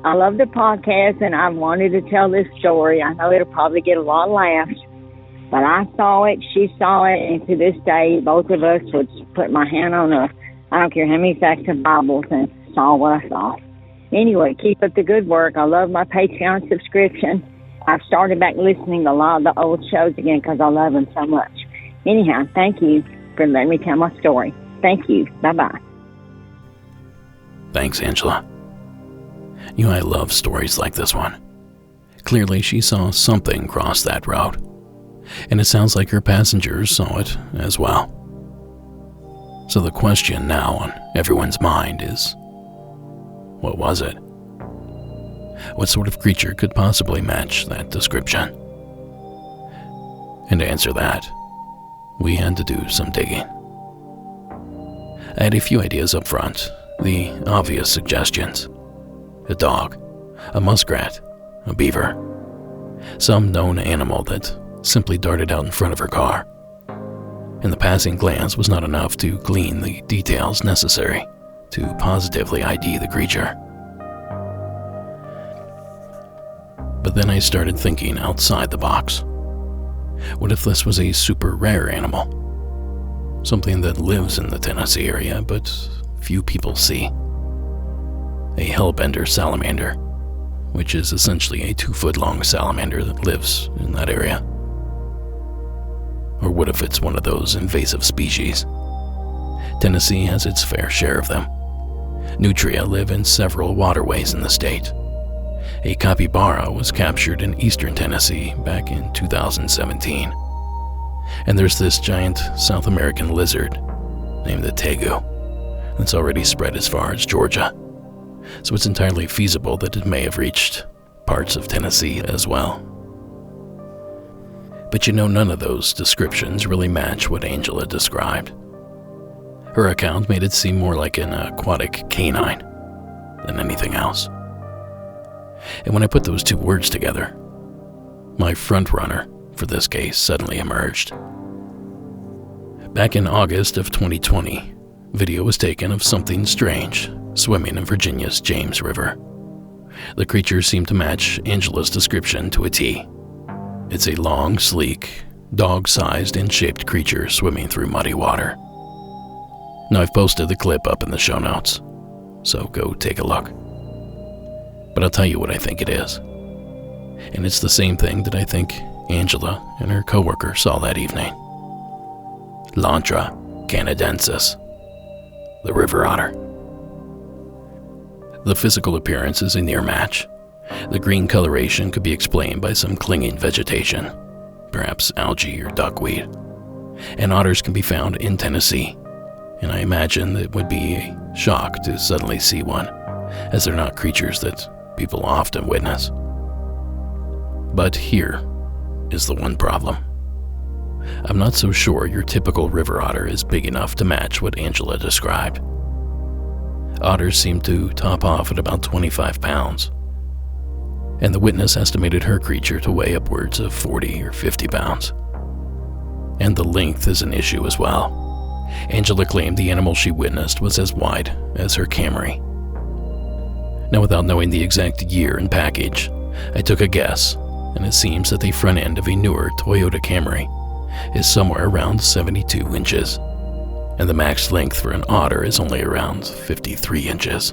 Speaker 14: I love the podcast, and I wanted to tell this story. I know it'll probably get a lot of laughs, but I saw it, she saw it, and to this day, both of us would put my hand on I don't care how many stacks of Bibles, and saw what I saw. Anyway, keep up the good work. I love my Patreon subscription. I've started back listening to a lot of the old shows again because I love them so much. Anyhow, thank you for letting me tell my story. Thank you. Bye-bye.
Speaker 2: Thanks, Angela. You know, I love stories like this one. Clearly, she saw something cross that road, and it sounds like her passengers saw it as well. So the question now on everyone's mind is, what was it? What sort of creature could possibly match that description? And to answer that, we had to do some digging. I had a few ideas up front, the obvious suggestions. A dog, a muskrat, a beaver, some known animal that simply darted out in front of her car. And the passing glance was not enough to glean the details necessary to positively ID the creature. But then I started thinking outside the box. What if this was a super rare animal? Something that lives in the Tennessee area, but few people see. A hellbender salamander, which is essentially a 2-foot-long salamander that lives in that area. Or what if it's one of those invasive species? Tennessee has its fair share of them. Nutria live in several waterways in the state. A capybara was captured in eastern Tennessee back in 2017. And there's this giant South American lizard named the tegu that's already spread as far as Georgia. So it's entirely feasible that it may have reached parts of Tennessee as well. But you know, none of those descriptions really match what Angela described. Her account made it seem more like an aquatic canine than anything else. And when I put those two words together, my front runner for this case suddenly emerged. Back in August of 2020, video was taken of something strange swimming in Virginia's James River. The creature seemed to match Angela's description to a T. It's a long, sleek, dog-sized and shaped creature swimming through muddy water. Now I've posted the clip up in the show notes, so go take a look. But I'll tell you what I think it is. And it's the same thing that I think Angela and her coworker saw that evening. Lantra canadensis, the river otter. The physical appearance is a near match. The green coloration could be explained by some clinging vegetation, perhaps algae or duckweed. And otters can be found in Tennessee, and I imagine it would be a shock to suddenly see one, as they're not creatures that people often witness. But here is the one problem. I'm not so sure your typical river otter is big enough to match what Angela described. Otters seem to top off at about 25 pounds, and the witness estimated her creature to weigh upwards of 40 or 50 pounds. And the length is an issue as well. Angela claimed the animal she witnessed was as wide as her Camry. Now, without knowing the exact year and package, I took a guess, and it seems that the front end of a newer Toyota Camry is somewhere around 72 inches, and the max length for an otter is only around 53 inches.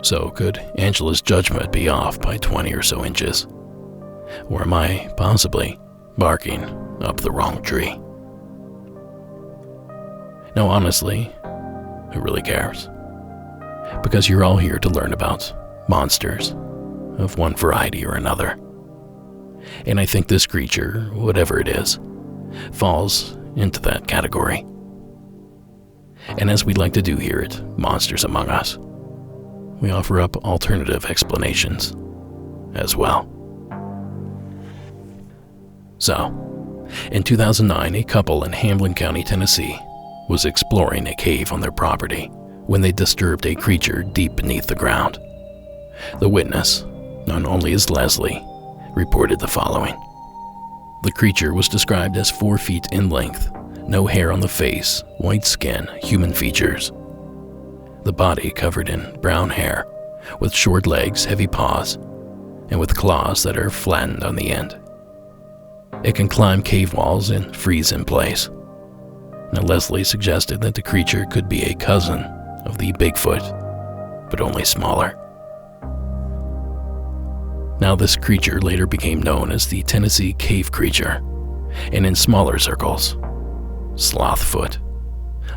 Speaker 2: So could Angela's judgment be off by 20 or so inches? Or am I possibly barking up the wrong tree? Now honestly, who really cares? Because you're all here to learn about monsters of one variety or another. And I think this creature, whatever it is, falls into that category. And as we like to do here at Monsters Among Us, we offer up alternative explanations as well. So, in 2009, a couple in Hamlin County, Tennessee, was exploring a cave on their property when they disturbed a creature deep beneath the ground. The witness, known only as Leslie, reported the following. The creature was described as 4 feet in length, no hair on the face, white skin, human features. The body covered in brown hair, with short legs, heavy paws, and with claws that are flattened on the end. It can climb cave walls and freeze in place. Now, Leslie suggested that the creature could be a cousin of the Bigfoot, but only smaller. Now, this creature later became known as the Tennessee cave creature, and in smaller circles, Slothfoot,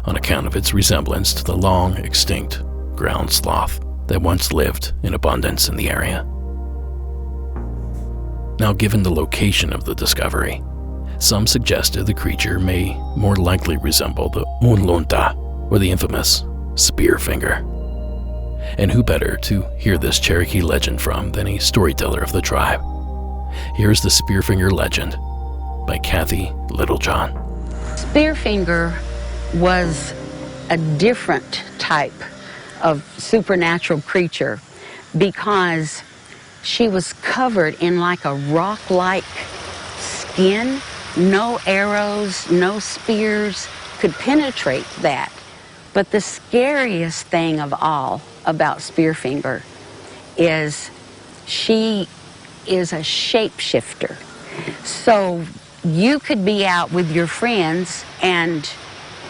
Speaker 2: on account of its resemblance to the long extinct ground sloth that once lived in abundance in the area. Now, given the location of the discovery, some suggested the creature may more likely resemble the Unlunta, or the infamous Spearfinger. And who better to hear this Cherokee legend from than a storyteller of the tribe? Here's the Spearfinger legend by Kathy Littlejohn.
Speaker 15: Spearfinger was a different type of supernatural creature because she was covered in like a rock-like skin. No arrows, no spears could penetrate that. But the scariest thing of all about Spearfinger is she is a shapeshifter. So you could be out with your friends and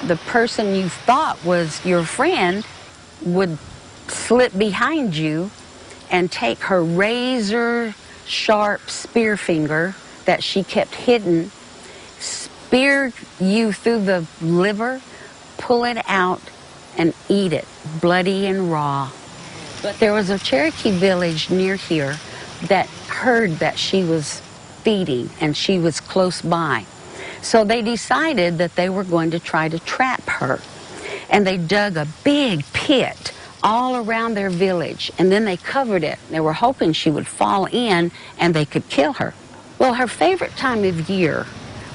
Speaker 15: the person you thought was your friend would slip behind you and take her razor-sharp spear finger that she kept hidden, spear you through the liver, pull it out, and eat it, bloody and raw. But there was a Cherokee village near here that heard that she was feeding and she was close by. So they decided that they were going to try to trap her. And they dug a big pit all around their village, and then they covered it. They were hoping she would fall in and they could kill her. Well, her favorite time of year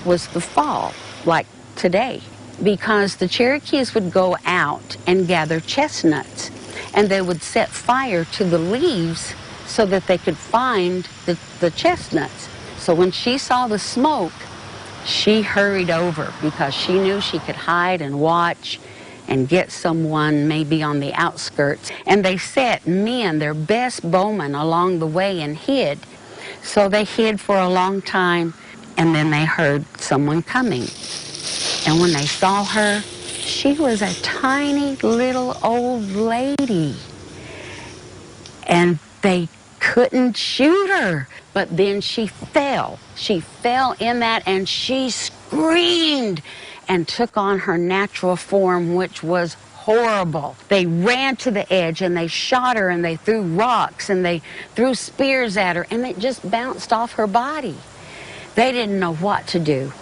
Speaker 15: was the fall, like today, because the Cherokees would go out and gather chestnuts, and they would set fire to the leaves so that they could find the chestnuts. So when she saw the smoke, she hurried over because she knew she could hide and watch and get someone maybe on the outskirts. And they set men, their best bowmen, along the way and hid. So they hid for a long time, and then they heard someone coming. And when they saw her, she was a tiny little old lady. And they couldn't shoot her. But then she fell. She fell in that, and she screamed and took on her natural form, which was horrible. They ran to the edge, and they shot her, and they threw rocks, and they threw spears at her, and it just bounced off her body. They didn't know what to do.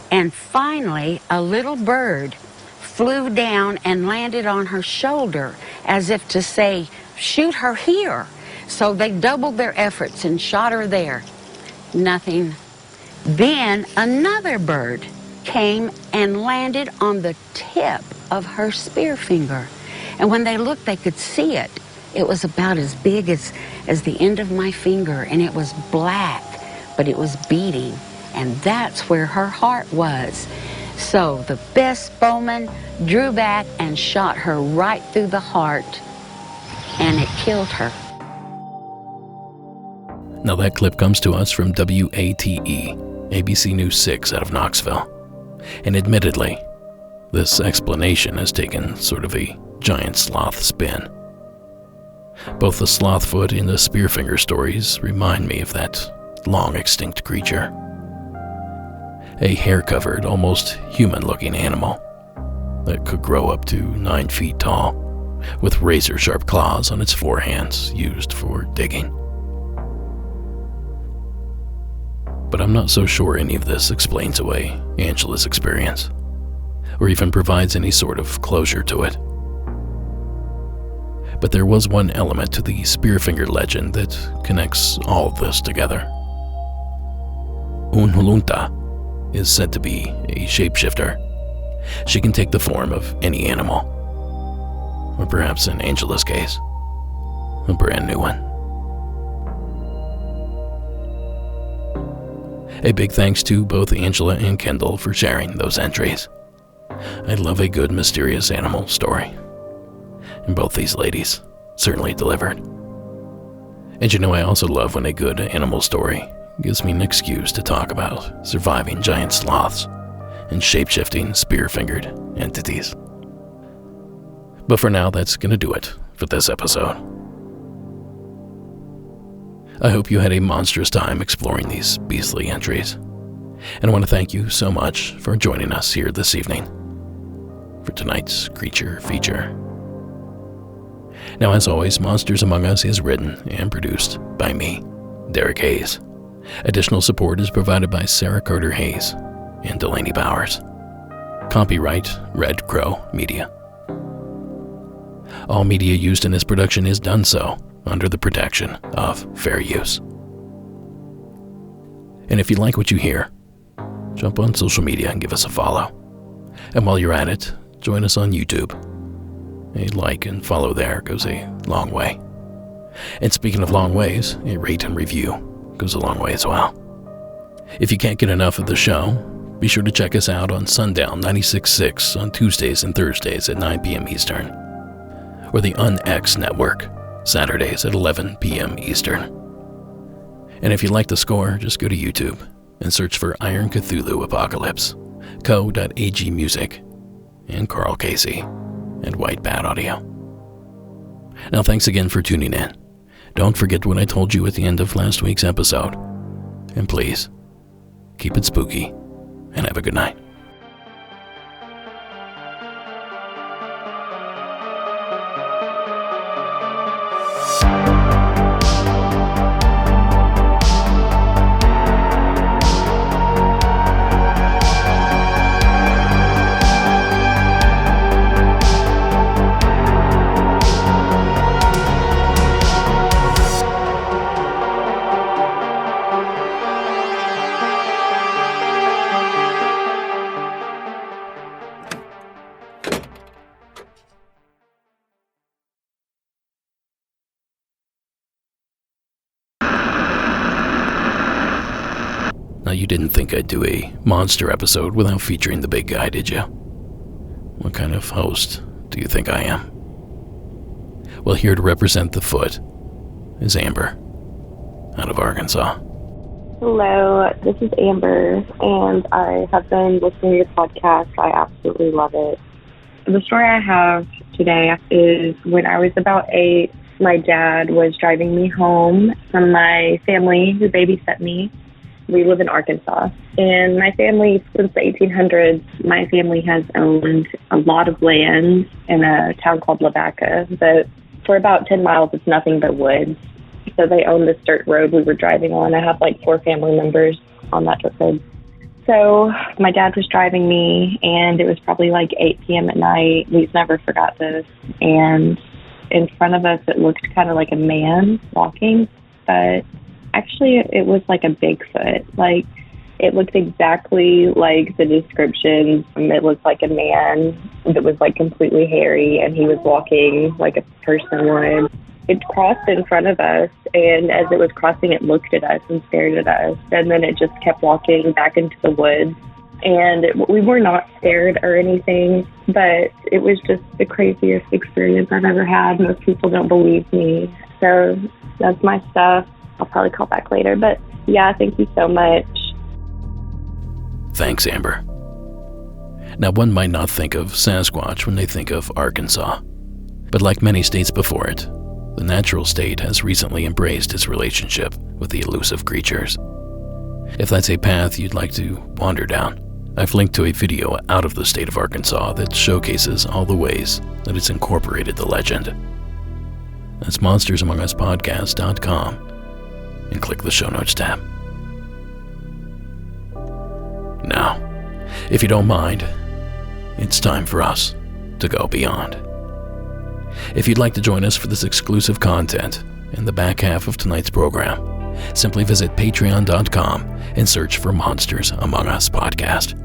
Speaker 15: And finally, a little bird flew down and landed on her shoulder, as if to say, shoot her here. So they doubled their efforts and shot her there. Nothing. Then another bird came and landed on the tip of her spear finger. And when they looked, they could see it. It was about as big as the end of my finger, and it was black, but it was beating. And that's where her heart was. So the best bowman drew back and shot her right through the heart. and it killed her.
Speaker 2: Now that clip comes to us from WATE, ABC News 6 out of Knoxville. And admittedly, this explanation has taken sort of a giant sloth spin. Both the slothfoot and the spearfinger stories remind me of that long-extinct creature. A hair-covered, almost human-looking animal that could grow up to 9 feet tall, with razor-sharp claws on its forehands used for digging. But I'm not so sure any of this explains away Angela's experience, or even provides any sort of closure to it. But there was one element to the spearfinger legend that connects all of this together. Unhulunta is said to be a shapeshifter. She can take the form of any animal, or perhaps in Angela's case, a brand new one. A big thanks to both Angela and Kendall for sharing those entries. I love a good mysterious animal story, and both these ladies certainly delivered. And you know, I also love when a good animal story gives me an excuse to talk about surviving giant sloths and shape-shifting spear-fingered entities. But for now, that's gonna do it for this episode. I hope you had a monstrous time exploring these beastly entries, and I want to thank you so much for joining us here this evening for tonight's creature feature. Now, as always, Monsters Among Us is written and produced by me, Derek Hayes. Additional support is provided by Sarah Carter Hayes and Delaney Bowers. Copyright Red Crow Media. All media used in this production is done so under the protection of fair use. And if you like what you hear, jump on social media and give us a follow. And while you're at it, join us on YouTube. A like and follow there goes a long way. And speaking of long ways, a rate and review goes a long way as well. If you can't get enough of the show, be sure to check us out on Sundown 96.6 on Tuesdays and Thursdays at 9 p.m. Eastern, or the UnX Network, Saturdays at 11 p.m. Eastern. And if you like the score, just go to YouTube and search for Iron Cthulhu Apocalypse, Co.ag Music, and Carl Casey, and White Bat Audio. Now thanks again for tuning in. Don't forget what I told you at the end of last week's episode. And please, keep it spooky, and have a good night. Now, you didn't think I'd do a monster episode without featuring the big guy, did you? What kind of host do you think I am? Well, here to represent the foot is Amber, out of Arkansas.
Speaker 16: Hello, this is Amber, and I have been listening to your podcast. I absolutely love it. The story I have today is when I was about 8, my dad was driving me home from my family who babysat me. We live in Arkansas, and my family, since the 1800s, my family has owned a lot of land in a town called Lavaca, but for about 10 miles, it's nothing but woods. So they own this dirt road we were driving on. I have like 4 family members on that dirt road. So my dad was driving me, and it was probably like 8 p.m. at night. We've never forgot this. And in front of us, it looked kind of like a man walking, but actually, it was like a Bigfoot. Like, it looked exactly like the description. It looked like a man that was like completely hairy, and he was walking like a person would. It crossed in front of us, and as it was crossing, it looked at us and stared at us. And then it just kept walking back into the woods And we were not scared or anything, but it was just the craziest experience I've ever had. Most people don't believe me. So that's my stuff. I'll probably call back later. But yeah, thank you so much.
Speaker 2: Thanks, Amber. Now, one might not think of Sasquatch when they think of Arkansas. But like many states before it, the natural state has recently embraced its relationship with the elusive creatures. If that's a path you'd like to wander down, I've linked to a video out of the state of Arkansas that showcases all the ways that it's incorporated the legend. That's monstersamonguspodcast.com and click the show notes tab. Now, if you don't mind, it's time for us to go beyond. If you'd like to join us for this exclusive content in the back half of tonight's program, simply visit patreon.com and search for Monsters Among Us Podcast.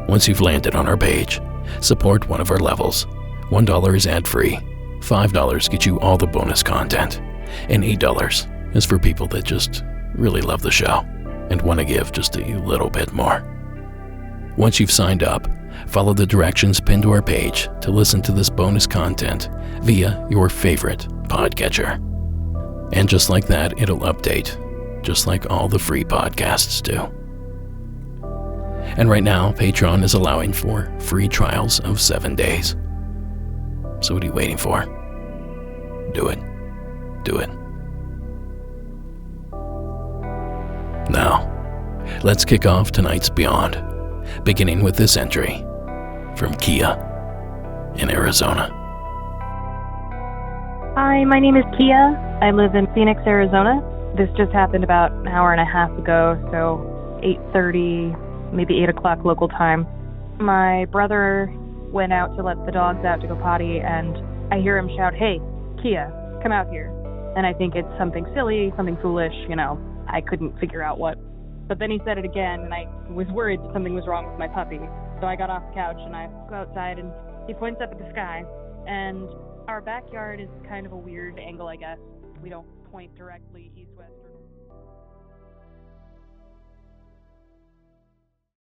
Speaker 2: Once you've landed on our page, support one of our levels. $1 is ad-free, $5 gets you all the bonus content, and $8 is for people that just really love the show and want to give just a little bit more. Once you've signed up, follow the directions pinned to our page to listen to this bonus content via your favorite podcatcher. And just like that, it'll update, just like all the free podcasts do. And right now, Patreon is allowing for free trials of 7 days. So what are you waiting for? Do it. Do it. Now, let's kick off tonight's Beyond, beginning with this entry from Kia in Arizona.
Speaker 17: Hi, my name is Kia. I live in Phoenix, Arizona. This just happened about an hour and a half ago, so 8:30, maybe 8 o'clock local time. My brother went out to let the dogs out to go potty, and I hear him shout, "Hey, Kia, come out here." And I think it's something silly, something foolish, I couldn't figure out what. But then he said it again, and I was worried that something was wrong with my puppy. So I got off the couch, and I go outside, and he points up at the sky. And our backyard is kind of a weird angle, I guess. We don't point directly east-west.